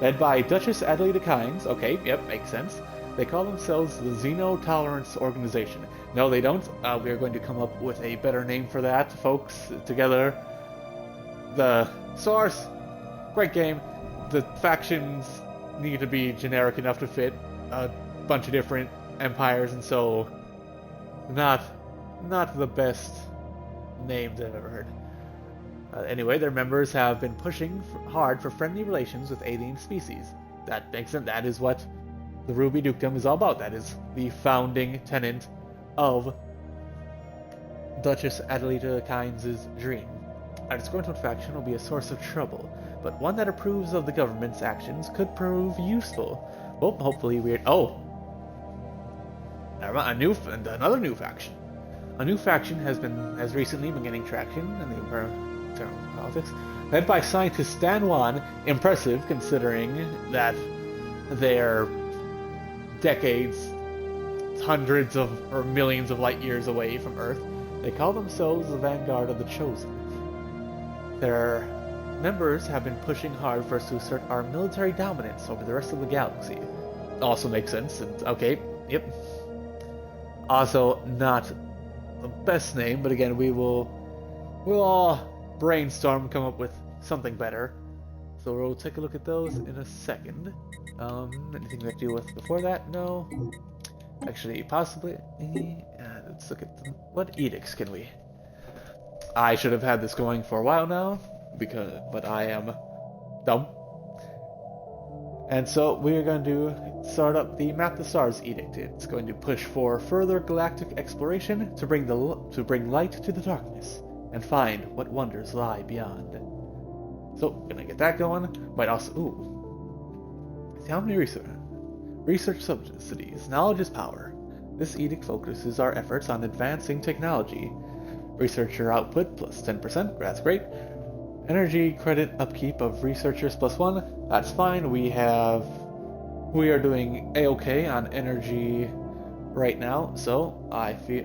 Led by Duchess Adelita Kynes, okay, yep, makes sense. They call themselves the Xeno-Tolerance Organization. No, they don't. We are going to come up with a better name for that, folks, together. The source, great game. The factions need to be generic enough to fit a bunch of different empires, and so not the best names I've ever heard. Anyway, their members have been pushing hard for friendly relations with alien species. That makes sense. That is what the Ruby Dukedom is all about. That is the founding tenet of Duchess Adelita Kynes' dream. A disgruntled faction will be a source of trouble, but one that approves of the government's actions could prove useful. Well, hopefully we're... Oh! another new faction. A new faction has recently been gaining traction in the internal politics, led by scientist Stan Wan. Impressive considering that they're decades, hundreds of or millions of light years away from Earth. They call themselves the Vanguard of the Chosen. Their members have been pushing hard for us to assert our military dominance over the rest of the galaxy. Also makes sense. And okay, yep. Also not the best name, but again, we'll all brainstorm, come up with something better. So we'll take a look at those in a second. Anything to deal with before that? No. Actually, possibly. Let's look at what edicts can we? I should have had this going for a while now, but I am dumb. And so we're going to start up the Map the Stars edict. It's going to push for further galactic exploration to bring light to the darkness and find what wonders lie beyond. So, gonna get that going. Might also how many research subsidies. Knowledge is power. This edict focuses our efforts on advancing technology. Researcher output plus 10%. That's great. Energy credit upkeep of researchers plus 1. That's fine. We are doing A-okay on energy right now. So I feel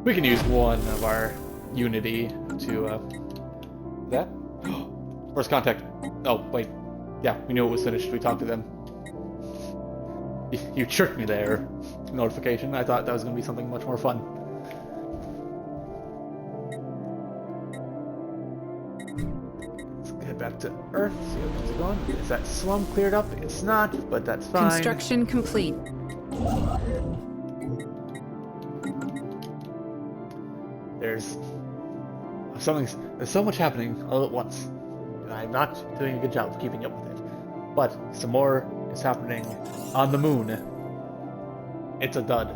we can use one of our unity to that. First contact. Oh wait, yeah, we knew it was finished. We talked to them. You tricked me there. Notification. I thought that was going to be something much more fun. Let's head back to Earth. See how things are going. Is that slum cleared up? It's not, but that's fine. Construction complete. There's so much happening all at once, and I'm not doing a good job of keeping up with it. But some more is happening on the moon. It's a dud.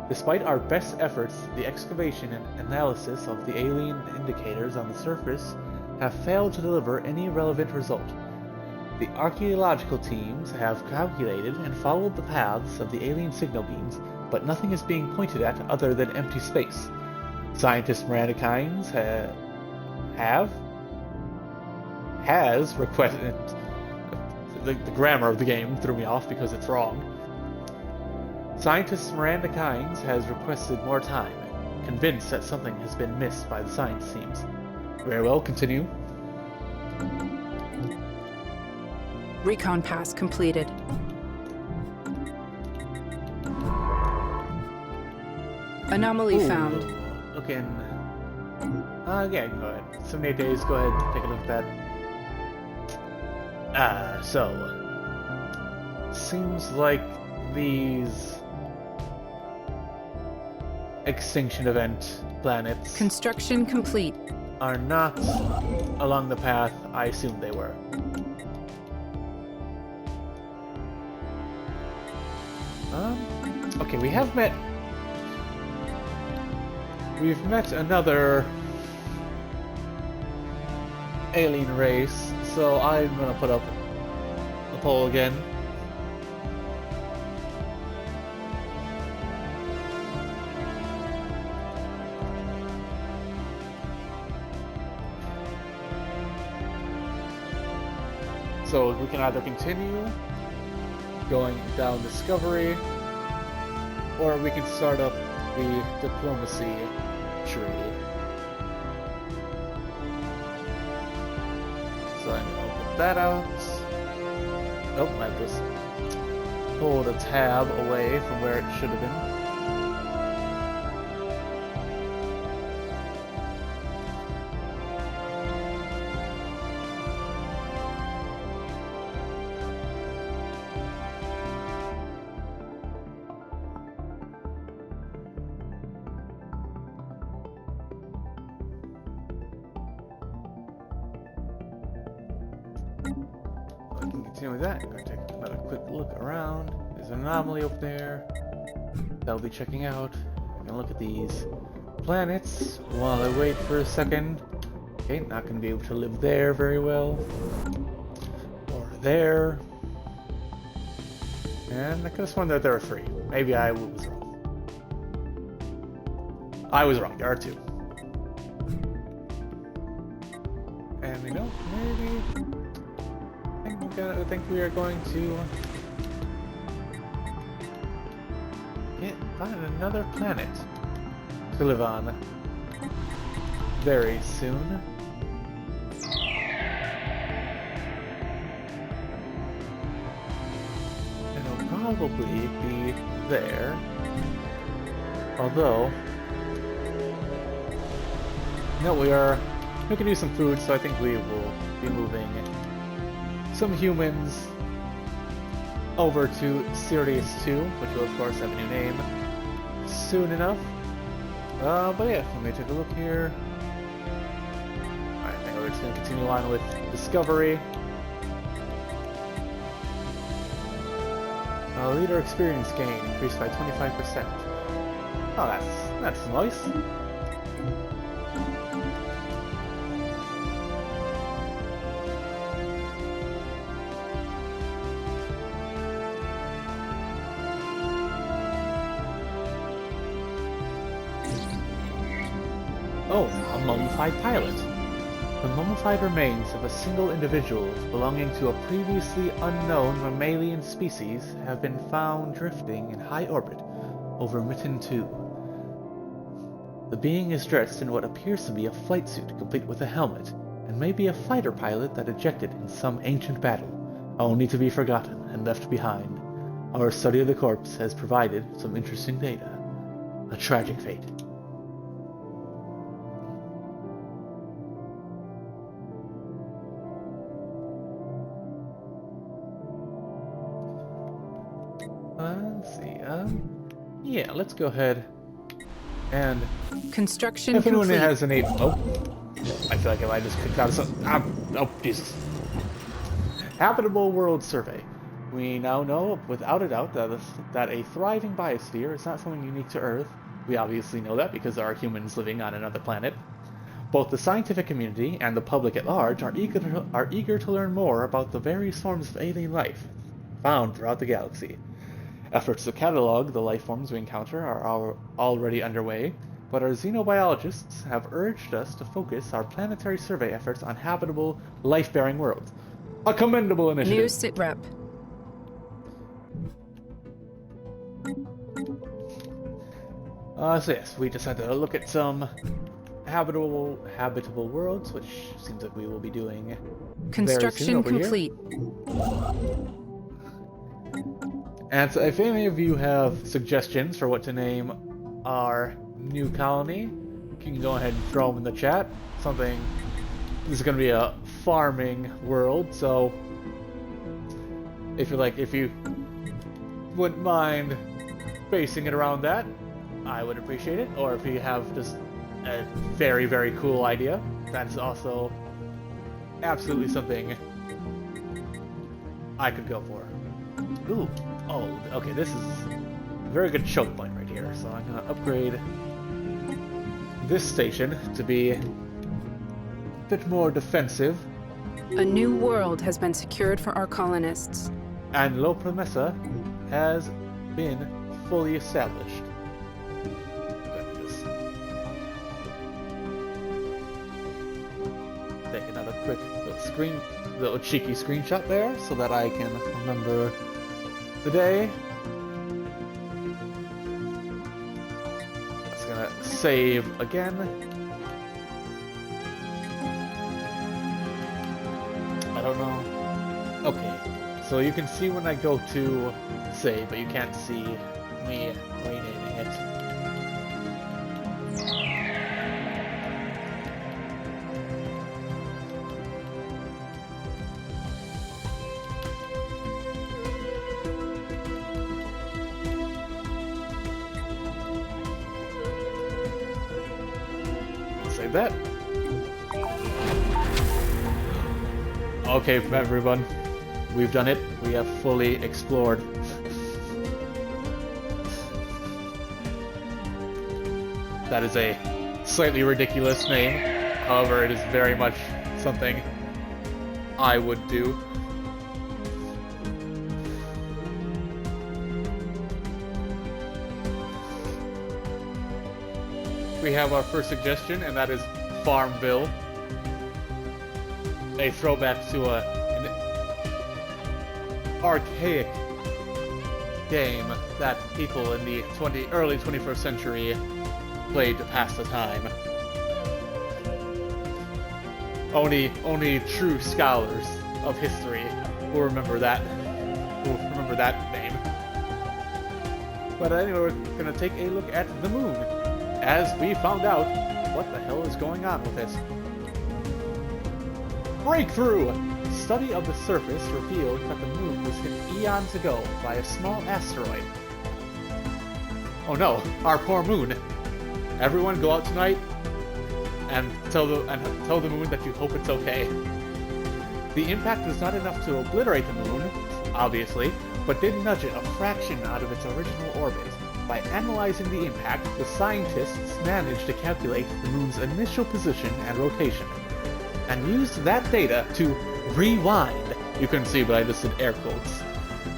Despite our best efforts, the excavation and analysis of the alien indicators on the surface have failed to deliver any relevant result. The archaeological teams have calculated and followed the paths of the alien signal beams, but nothing is being pointed at other than empty space. Scientist Miranda Kynes has requested. The grammar of the game threw me off because it's wrong. Scientist Miranda Kynes has requested more time, convinced that something has been missed by the science teams. Very well, continue. Recon pass completed. Anomaly found. Looking. Yeah, go ahead. 78 days, go ahead, take a look at that. So. Seems like these extinction event planets Construction complete. are not along the path I assumed they were. Okay, we've met another alien race, so I'm gonna put up a poll again. So we can either continue going down Discovery, or we can start up the diplomacy tree. So I'm gonna put that out. Nope, I just pulled a tab away from where it should have been. Continue with that. I'm going to take another quick look around. There's an anomaly up there that I'll be checking out. I'm going to look at these planets while I wait for a second Okay, not gonna be able to live there very well. Or there. And I could have sworn that there were 3. Maybe I was wrong. I was wrong, there are 2. And you know, maybe I think we are going to find another planet to live on very soon. And it'll probably be there. Although, no, we can use some food, so I think we will be moving some humans over to Sirius 2, which will of course have a new name soon enough. But yeah, let me take a look here. Alright, I think we're just going to continue on with Discovery. Leader experience gain increased by 25%. Oh, that's nice. Oh, a mummified pilot. The mummified remains of a single individual belonging to a previously unknown mammalian species have been found drifting in high orbit over Mitten 2. The being is dressed in what appears to be a flight suit complete with a helmet, and may be a fighter pilot that ejected in some ancient battle, only to be forgotten and left behind. Our study of the corpse has provided some interesting data. A tragic fate. Let's see, yeah, let's go ahead and... Construction if anyone complete. has any... Oh, I feel like if I just clicked out of something... oh, Jesus. Habitable World Survey. We now know, without a doubt, that a thriving biosphere is not something unique to Earth. We obviously know that because there are humans living on another planet. Both the scientific community and the public at large are eager to learn more about the various forms of alien life found throughout the galaxy. Efforts to catalog the life forms we encounter are already underway, but our xenobiologists have urged us to focus our planetary survey efforts on habitable, life-bearing worlds. A commendable initiative. New sitrep. So yes, we just had to look at some habitable worlds, which seems like we will be doing Construction very soon over complete. Here. And so if any of you have suggestions for what to name our new colony, you can go ahead and throw them in the chat. This is going to be a farming world, so if you wouldn't mind basing it around that, I would appreciate it. Or if you have just a very, very cool idea, that's also absolutely something I could go for. Ooh. Oh, okay, this is a very good choke point right here, so I'm going to upgrade this station to be a bit more defensive. A new world has been secured for our colonists. And La Promesa has been fully established. Let me just take another quick little cheeky screenshot there so that I can remember the day. It's gonna save again. I don't know. Okay, so you can see when I go to save, but you can't see me renaming it. Save that. Okay, everyone. We've done it. We have fully explored. That is a slightly ridiculous name. However, it is very much something I would do. We have our first suggestion, and that is Farmville. A throwback to an archaic game that people in the early 21st century played to pass the time. Only true scholars of history will remember that name. But anyway, we're gonna take a look at the moon, as we found out what the hell is going on with it. Breakthrough! Study of the surface revealed that the moon was hit eons ago by a small asteroid. Oh no, our poor moon. Everyone go out tonight and tell the moon that you hope it's okay. The impact was not enough to obliterate the moon, obviously, but did nudge it a fraction out of its original orbit. By analyzing the impact, the scientists managed to calculate the moon's initial position and rotation, and used that data to rewind, you can see but I just did air quotes,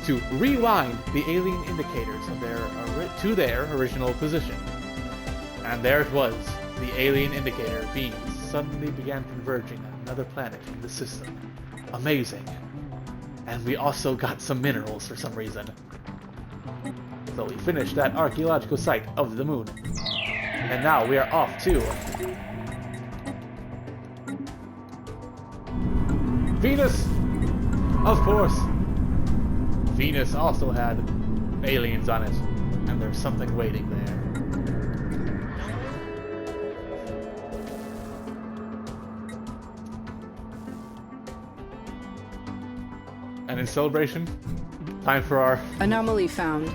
to rewind the alien indicators of to their original position. And there it was, the alien indicator beams suddenly began converging on another planet in the system. Amazing. And we also got some minerals for some reason. So we finished that archaeological site of the moon. And now we are off to Venus! Of course! Venus also had aliens on it, and there's something waiting there. And in celebration, time for our Anomaly found.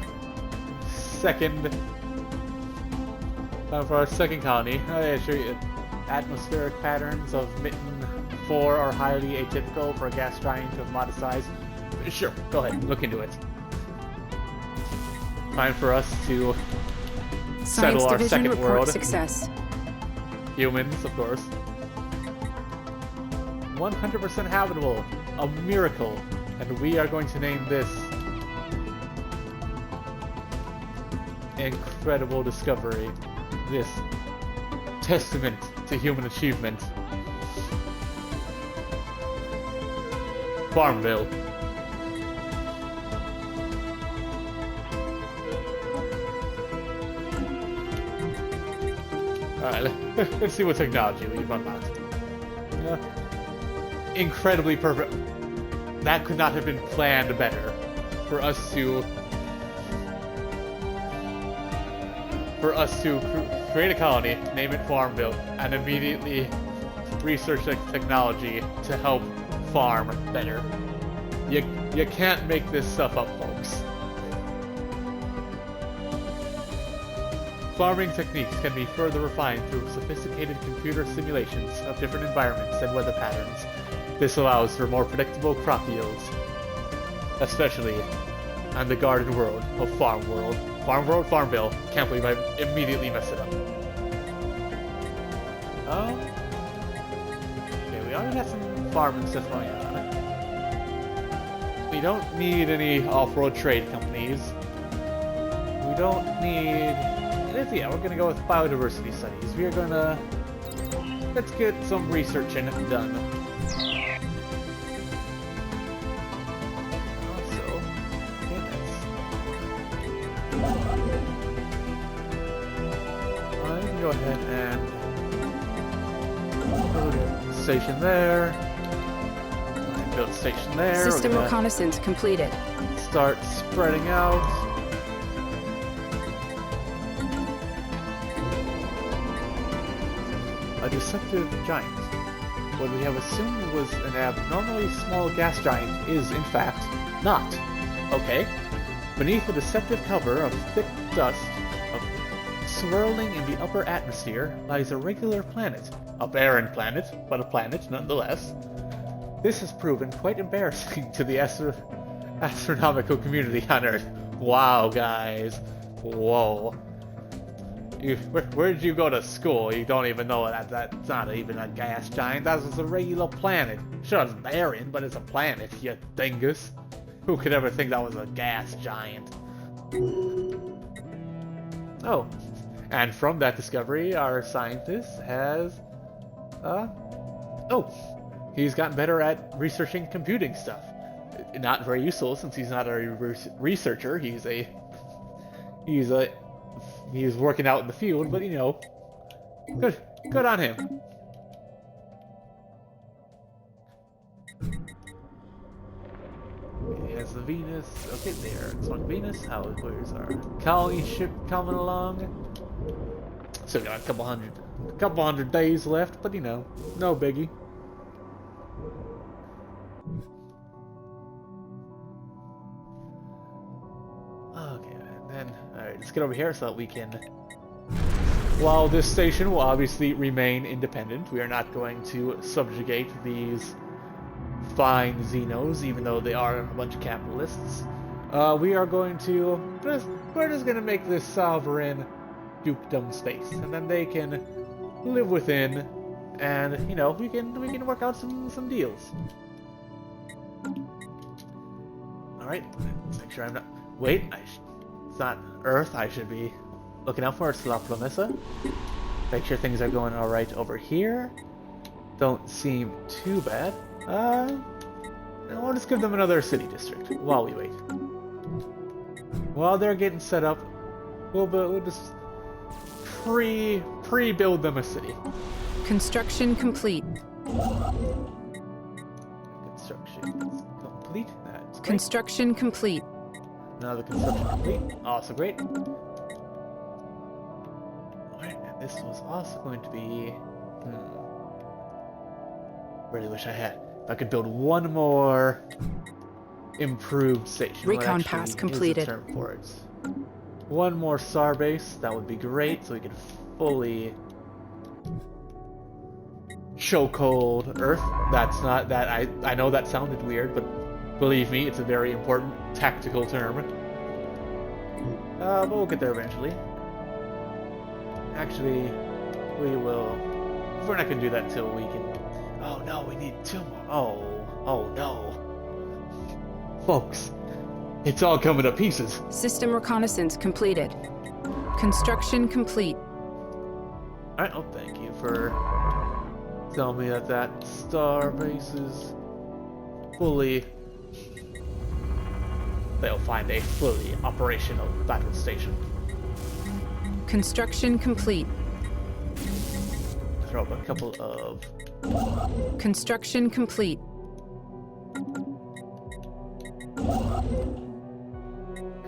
second colony. Oh yeah, sure. Atmospheric patterns of Mitten 4 are highly atypical for a gas giant of modest size. Sure, go ahead, look into it. Time for us to settle our Division second report world. Success. Humans, of course. 100% habitable. A miracle. And we are going to name this incredible discovery. This testament to human achievement. Farmville. Alright, let's see what technology we've unlocked. Incredibly perfect. That could not have been planned better. For us to create a colony, name it Farmville, and immediately research the technology to help farm better. You can't make this stuff up, folks. Farming techniques can be further refined through sophisticated computer simulations of different environments and weather patterns. This allows for more predictable crop yields, especially in the garden world of Farmville. Can't believe I immediately messed it up. Okay, we already got some farming stuff going on. We don't need any off-road trade companies. We don't need... Yeah, we're gonna go with biodiversity studies. We are gonna... Let's get some researching done. Also, I can go ahead and build a station there. And build a station there. System reconnaissance completed. Start spreading out. A deceptive giant. What we have assumed was an abnormally small gas giant is, in fact, not. Okay. Beneath the deceptive cover of thick dust, swirling in the upper atmosphere, lies a regular planet. A barren planet, but a planet nonetheless. This has proven quite embarrassing to the astronomical community on Earth. Wow, guys. Whoa. Where did you go to school? You don't even know that's not even a gas giant. That's just a regular planet. Sure, it's barren, but it's a planet, you dingus. Who could ever think that was a gas giant? Oh, and from that discovery, our scientist has, he's gotten better at researching computing stuff. Not very useful since he's not a researcher. He's working out in the field, but you know, good on him. Here's the Venus. Okay, there. It's on Venus. Where's our colony ship coming along? Still got a couple hundred days left, but you know, no biggie. Okay, and then alright, let's get over here so that we can. While this station will obviously remain independent, we are not going to subjugate these fine Xenos, even though they are a bunch of capitalists. We are going to we're just going to make this sovereign dukedom space, and then they can live within, and you know we can work out some deals. All right, let's make sure I'm not. Wait, it's not Earth. I should be looking out for. It's La Promesa. Make sure things are going all right over here. Don't seem too bad. We'll just give them another city district while we wait. While they're getting set up, we'll just pre-build them a city. Construction complete. Construction is complete. That's great. Construction complete. Another construction complete. Also great. Alright, and this was also going to be. Really wish I had. If I could build one more improved station. Recon pass completed. Is the term for it. One more SAR base, that would be great, so we could fully chokehold Earth. That's not that I know that sounded weird, but believe me, it's a very important tactical term. But we'll get there eventually. Actually, we will. We're not gonna do that until we can. Oh no, we need two more. Oh no. Folks, it's all coming to pieces. System reconnaissance completed. Construction complete. Alright, oh thank you for telling me that star base is fully. They'll find a fully operational battle station. Construction complete. Throw up a couple of. Construction complete.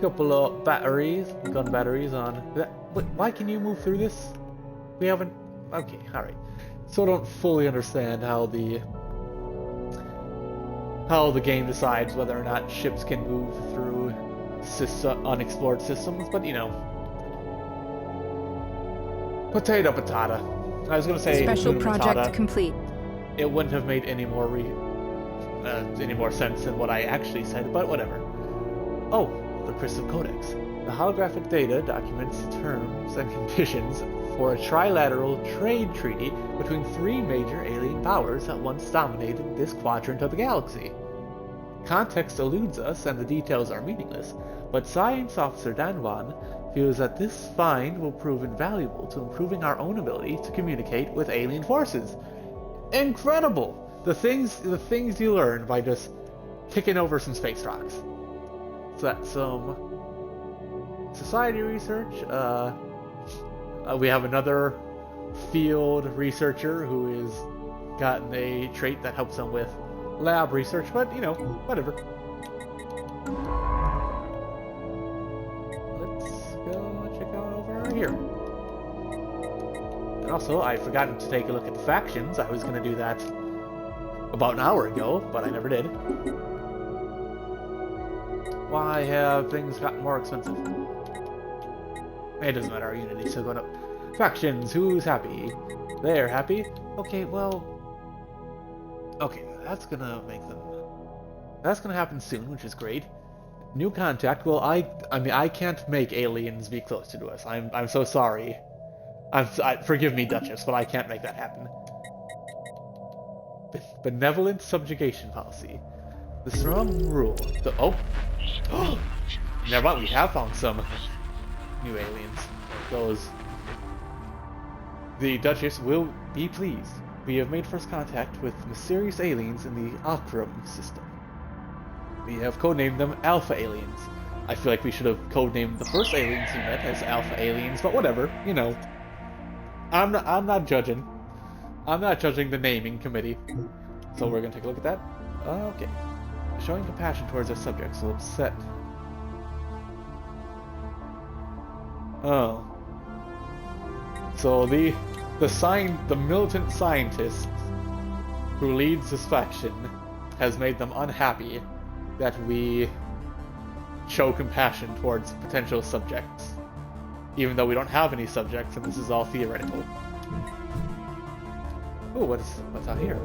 Couple of batteries, gun batteries on that. Wait, why can you move through this? We haven't. Okay, all right. So I don't fully understand how the game decides whether or not ships can move through unexplored systems, but you know, potato. I was gonna say special project complete. It wouldn't have made any more sense than what I actually said, but whatever. Oh, the Crystal Codex. The holographic data documents terms and conditions for a trilateral trade treaty between three major alien powers that once dominated this quadrant of the galaxy. Context eludes us and the details are meaningless, but Science Officer Danwan feels that this find will prove invaluable to improving our own ability to communicate with alien forces. Incredible! The things you learn by just kicking over some space rocks. So that's some society research. We have another field researcher who has gotten a trait that helps them with lab research, but you know, whatever. Let's go check out over here. And also, I've forgotten to take a look at the factions. I was going to do that about an hour ago, but I never did. Why have things gotten more expensive? It doesn't matter, our Unity's still going up. Factions, who's happy? They're happy? Okay, well... Okay, that's gonna make them... That's gonna happen soon, which is great. New contact, well, I mean, I can't make aliens be closer to us. I'm so sorry. Forgive me, Duchess, but I can't make that happen. Benevolent subjugation policy. The Serum rule. Oh! Never mind, we have found some new aliens. Those. The Duchess will be pleased. We have made first contact with mysterious aliens in the Akram system. We have codenamed them Alpha Aliens. I feel like we should have codenamed the first aliens we met as Alpha Aliens, but whatever, you know. I'm not judging. I'm not judging the naming committee. So we're gonna take a look at that. Okay. Showing compassion towards our subjects will upset. Oh. So the militant scientist who leads this faction has made them unhappy that we show compassion towards potential subjects, even though we don't have any subjects and this is all theoretical. Oh, what's out here?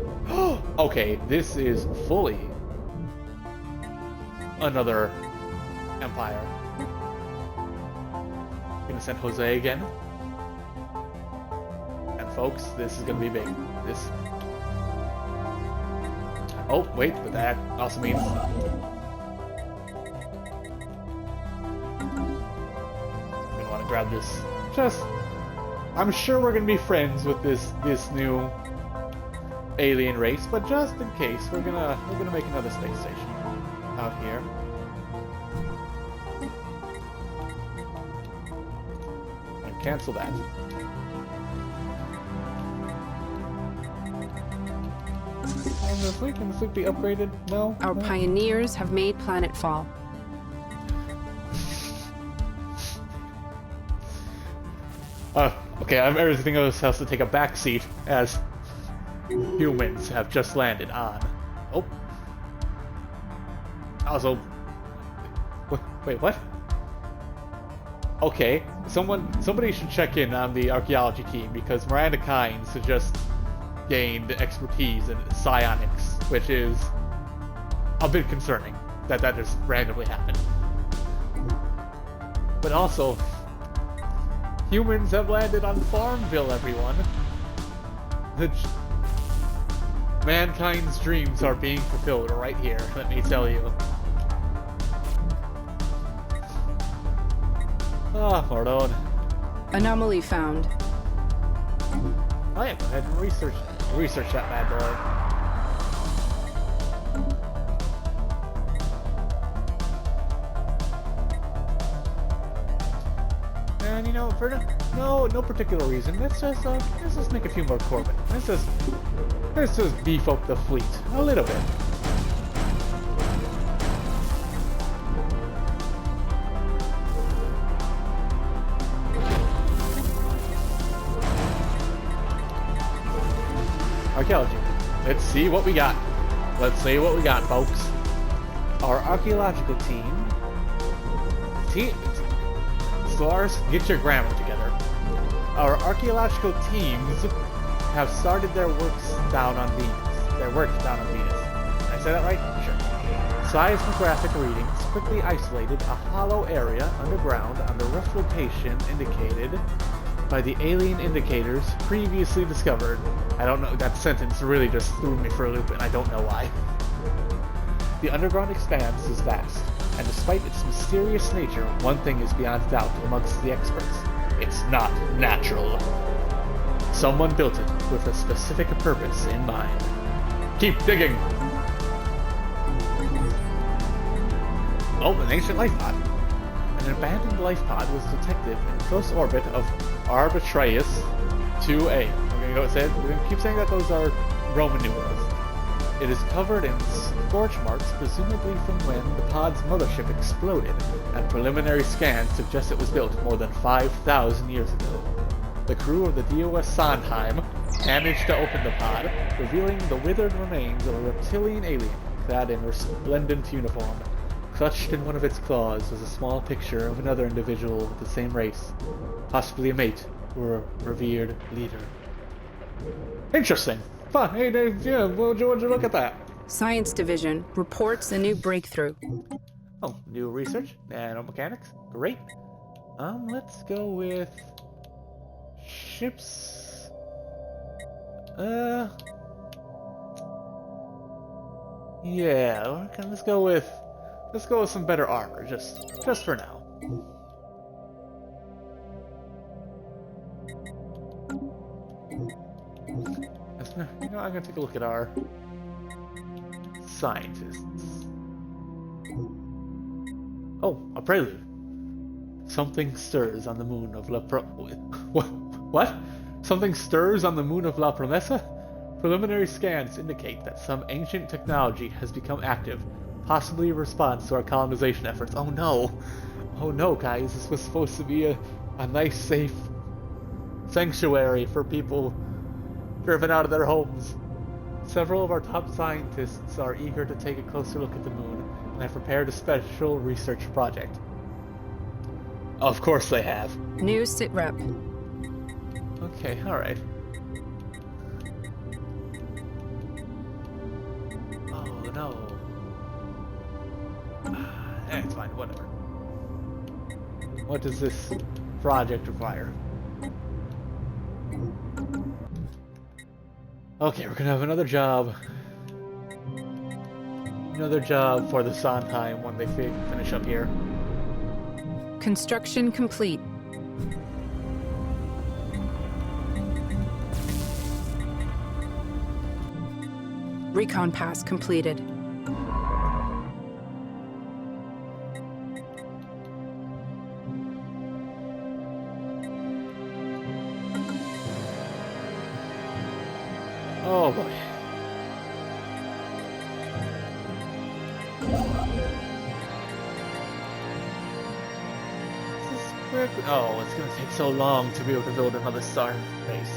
Okay, this is fully another empire. Gonna send Jose again. And folks, this is gonna be big. This. Oh, wait, but that also means. I'm gonna want to grab this. I'm sure we're gonna be friends with this new alien race, but just in case, we're gonna make another space station out here. And cancel that. And can the fleet be upgraded? No? Our pioneers have made planetfall. Okay, everything else has to take a back seat as humans have just landed on. Oh. Also, wait, what? Okay, somebody should check in on the archaeology team because Miranda Kynes has just gained expertise in psionics, which is a bit concerning that just randomly happened. But also, humans have landed on Farmville, everyone. Mankind's dreams are being fulfilled right here, let me tell you. Pardon. Anomaly found. Oh yeah, go ahead and research that bad boy. And you know, for no particular reason, let's just make a few more Corbin. Let's just beef up the fleet a little bit. Archaeology. Let's see what we got. Let's see what we got, folks. Our archaeological team. Stellaris, get your grammar together. Our archaeological teams have started their work down on Venus. Did I say that right? Sure. Seismographic readings quickly isolated a hollow area underground on the rough location indicated by the alien indicators previously discovered. I don't know, that sentence really just threw me for a loop and I don't know why. The underground expanse is vast, and despite its mysterious nature, one thing is beyond doubt amongst the experts. It's not natural. Someone built it with a specific purpose in mind. Keep digging! Oh, an ancient life pod. An abandoned life pod was detected in close orbit of Arbitraeus 2A. We're gonna keep saying that those are Roman numerals. It is covered in scorch marks, presumably from when the pod's mothership exploded, and preliminary scans suggest it was built more than 5,000 years ago. The crew of the DOS Sondheim managed to open the pod, revealing the withered remains of a reptilian alien clad in resplendent uniform. Clutched in one of its claws was a small picture of another individual with the same race, possibly a mate or a revered leader. Interesting. Fun. Hey, Dave, yeah, would you look at that? Science Division reports a new breakthrough. Oh, new research? Nanomechanics? Great. Let's go with ships. Yeah. Okay, let's go with some better armor, just for now. You know, I'm gonna take a look at our scientists. Oh, a prelude. Something stirs on the moon of What? Something stirs on the moon of La Promesa? Preliminary scans indicate that some ancient technology has become active, possibly in response to our colonization efforts. Oh no! Oh no, guys, this was supposed to be a nice, safe sanctuary for people driven out of their homes. Several of our top scientists are eager to take a closer look at the moon and have prepared a special research project. Of course they have. New sitrep. Okay, alright. Oh no. It's fine, whatever. What does this project require? Okay, we're gonna have another job. Another job for the Sondheim when they finish up here. Construction complete. Recon pass completed. Oh boy. This is quick. Oh, it's gonna take so long to be able to build another star base.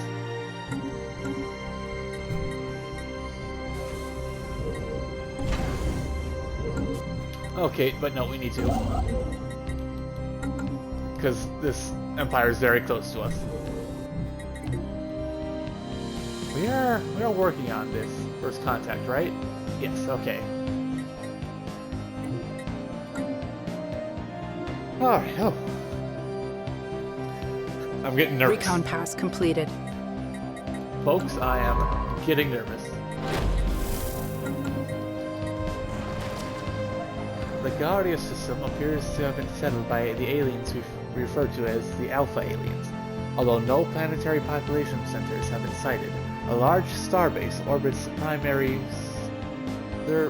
Okay, but no, we need to. Because this empire is very close to us. We are working on this first contact, right? Yes, okay. Alright, oh. I'm getting nervous. Recon pass completed. Folks, I am getting nervous. The Guardia system appears to have been settled by the aliens we refer to as the Alpha aliens. Although no planetary population centers have been sighted, a large starbase orbits the primary. A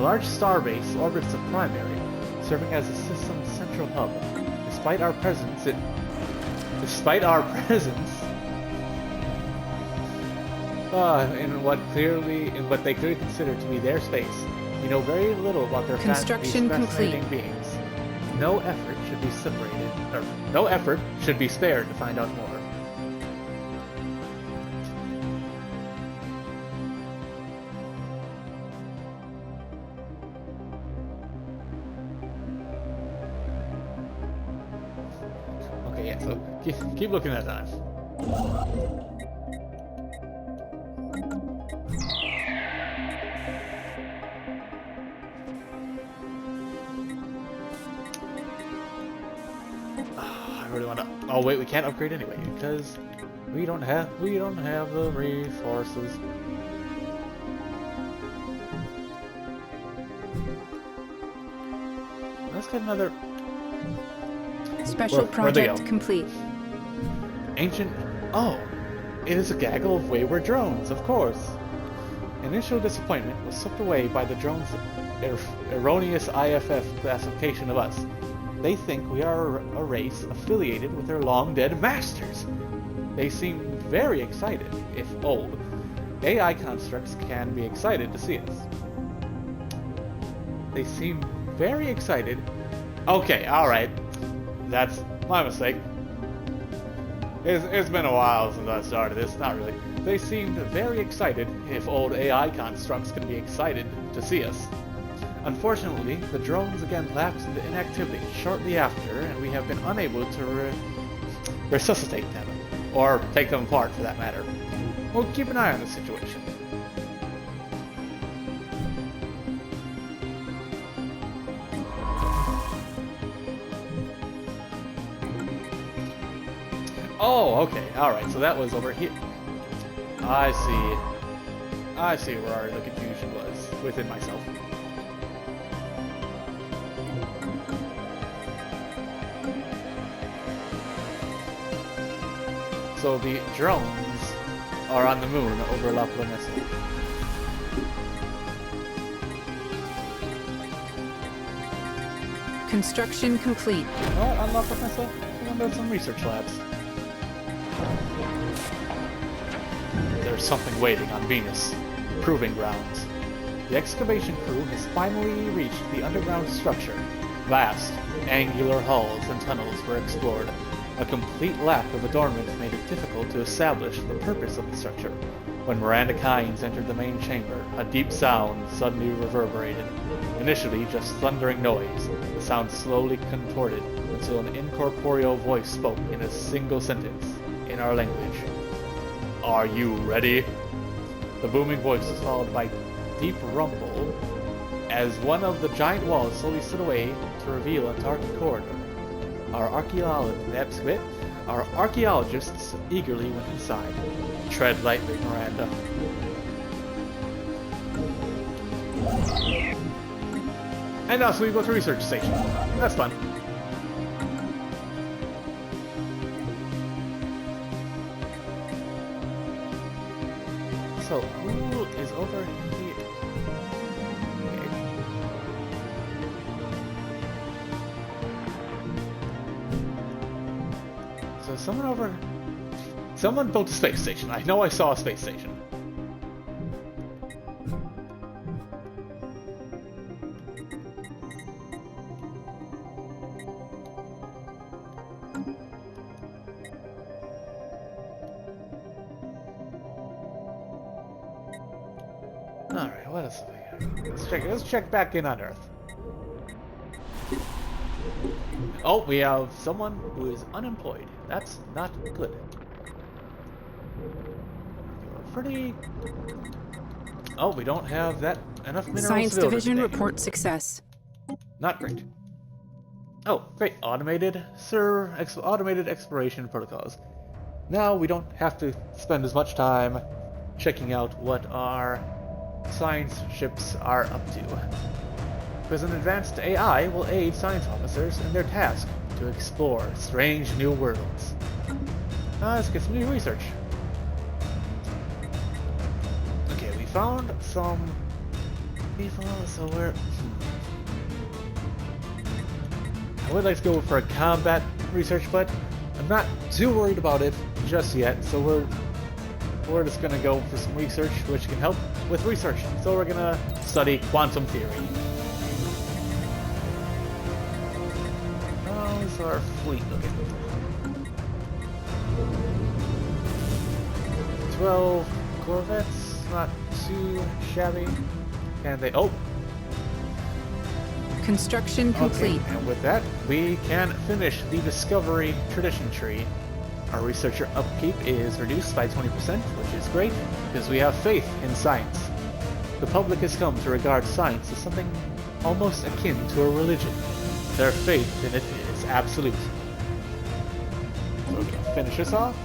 large starbase orbits the primary, serving as the system's central hub. Despite our presence, in what they clearly consider to be their space, we know very little about their Construction fascinating complete. beings. No effort should be spared to find out more. Okay, yeah, so keep looking at that. I really want to. Oh wait, we can't upgrade anyway because we don't have the resources. Let's get another. Special Where'd they project go? complete. Ancient. Oh, it is a gaggle of wayward drones, of course. Initial disappointment was swept away by the drones' erroneous IFF classification of us. They think we are a race affiliated with their long-dead masters. They seem very excited, if old. AI constructs can be excited to see us. They seem very excited. Okay, alright. That's my mistake. It's been a while since I started this, not really. They seemed very excited, if old AI constructs can be excited to see us. Unfortunately, the drones again lapsed into inactivity shortly after, and we have been unable to resuscitate them, or take them apart for that matter. We'll keep an eye on the situation. Oh, okay. Alright, so that was over here. I see. I see where the confusion was within myself. So the drones are on the moon over La Promesa. Construction complete. What? On La Promesa? We're gonna build some research labs. There's something waiting on Venus. Proving grounds. The excavation crew has finally reached the underground structure. Vast, angular halls and tunnels were explored. A complete lack of adornment made it difficult to establish the purpose of the structure. When Miranda Kynes entered the main chamber, a deep sound suddenly reverberated. Initially just thundering noise, the sound slowly contorted until an incorporeal voice spoke in a single sentence, in our language. Are you ready? The booming voice was followed by deep rumble as one of the giant walls slowly slid away to reveal a dark corridor. Our archaeologists eagerly went inside. Tread lightly, Miranda. And now so we go to research station. That's fun. So, who is over here? Okay. So someone built a space station. I know I saw a space station. Alright, what else have we got? Let's check back in on Earth. Oh, we have someone who is unemployed. That's not good. Pretty... Oh, we don't have that enough minerals. Science to build Division anything. report success. Not great. Oh, great. Automated exploration protocols. Now we don't have to spend as much time checking out what our science ships are up to. Because an advanced AI will aid science officers in their task to explore strange new worlds. Let's get some new research. Okay, we found some people, so we're... I would like to go for a combat research, but I'm not too worried about it just yet, so we're just gonna go for some research which can help with research. So we're gonna study quantum theory. How's our fleet looking? 12 corvettes, not too shabby. And they... Oh! Construction complete. Okay, and with that, we can finish the Discovery Tradition Tree. Our researcher upkeep is reduced by 20%, which is great, because we have faith in science. The public has come to regard science as something almost akin to a religion. Their faith in it is absolute. So we're going to finish this off.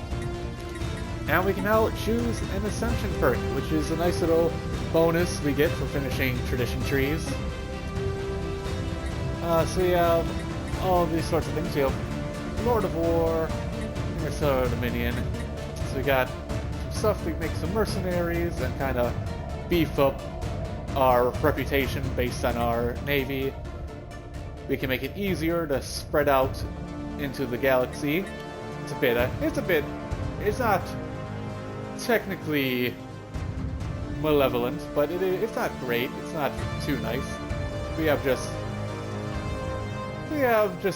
And we can now choose an Ascension perk, which is a nice little bonus we get for finishing Tradition Trees. So we have all of these sorts of things. We have Lord of War, Interstellar Dominion. So we got some stuff to make some mercenaries and kind of beef up our reputation based on our navy. We can make it easier to spread out into the galaxy. It's not technically malevolent, but it's not great. It's not too nice. We have just,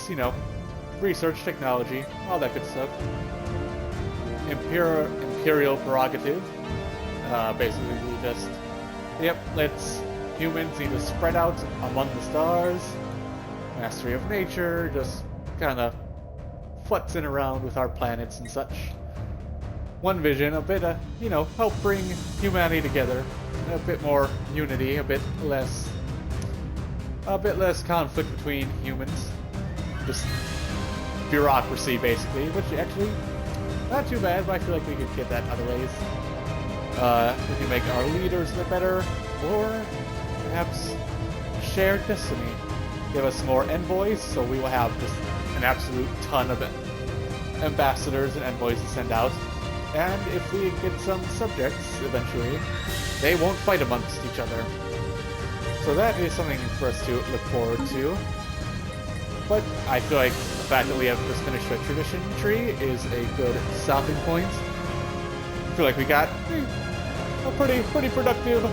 you know, research technology, all that good stuff. Imperial prerogative. Basically, we just, humans need to spread out among the stars. Mastery of nature, just kind of futzing around with our planets and such. One vision, a bit, help bring humanity together. A bit more unity, a bit less conflict between humans. Just bureaucracy, basically, which actually Not too bad, but I feel like we could get that other ways. We can make our leaders a bit better, or perhaps share destiny. Give us more envoys, so we will have just an absolute ton of ambassadors and envoys to send out. And if we get some subjects, eventually, they won't fight amongst each other. So that is something for us to look forward to. But I feel like the fact that we have just finished a tradition tree is a good stopping point. I feel like we got a pretty productive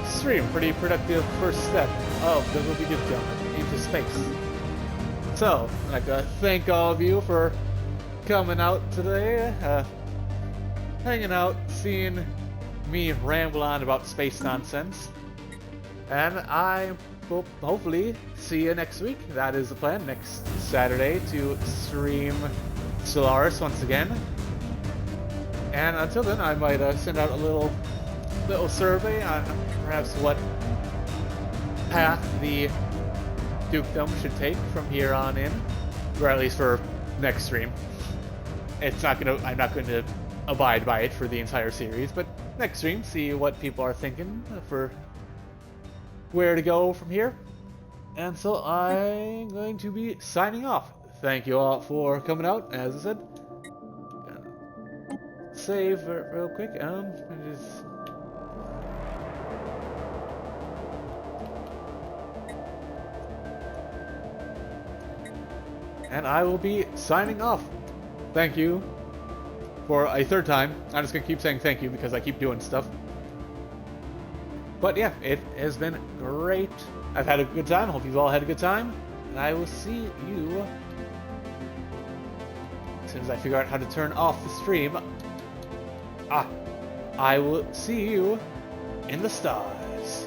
stream, pretty productive first step of the Ruby Dukedom into space. So, I'd like to thank all of you for coming out today, hanging out, seeing me ramble on about space nonsense. And I will hopefully see you next week. That is the plan, next Saturday to stream Stellaris once again. And until then, I might send out a little survey on perhaps what path the Dukedom should take from here on in, or at least for next stream. I'm not going to abide by it for the entire series, but next stream, see what people are thinking for where to go from here. And so I'm going to be signing off. Thank you all for coming out, as I said. Save real quick. And I will be signing off. Thank you for a third time. I'm just gonna keep saying thank you because I keep doing stuff. But yeah, it has been great. I've had a good time. Hope you've all had a good time. And I will see you as soon as I figure out how to turn off the stream. I will see you in the stars.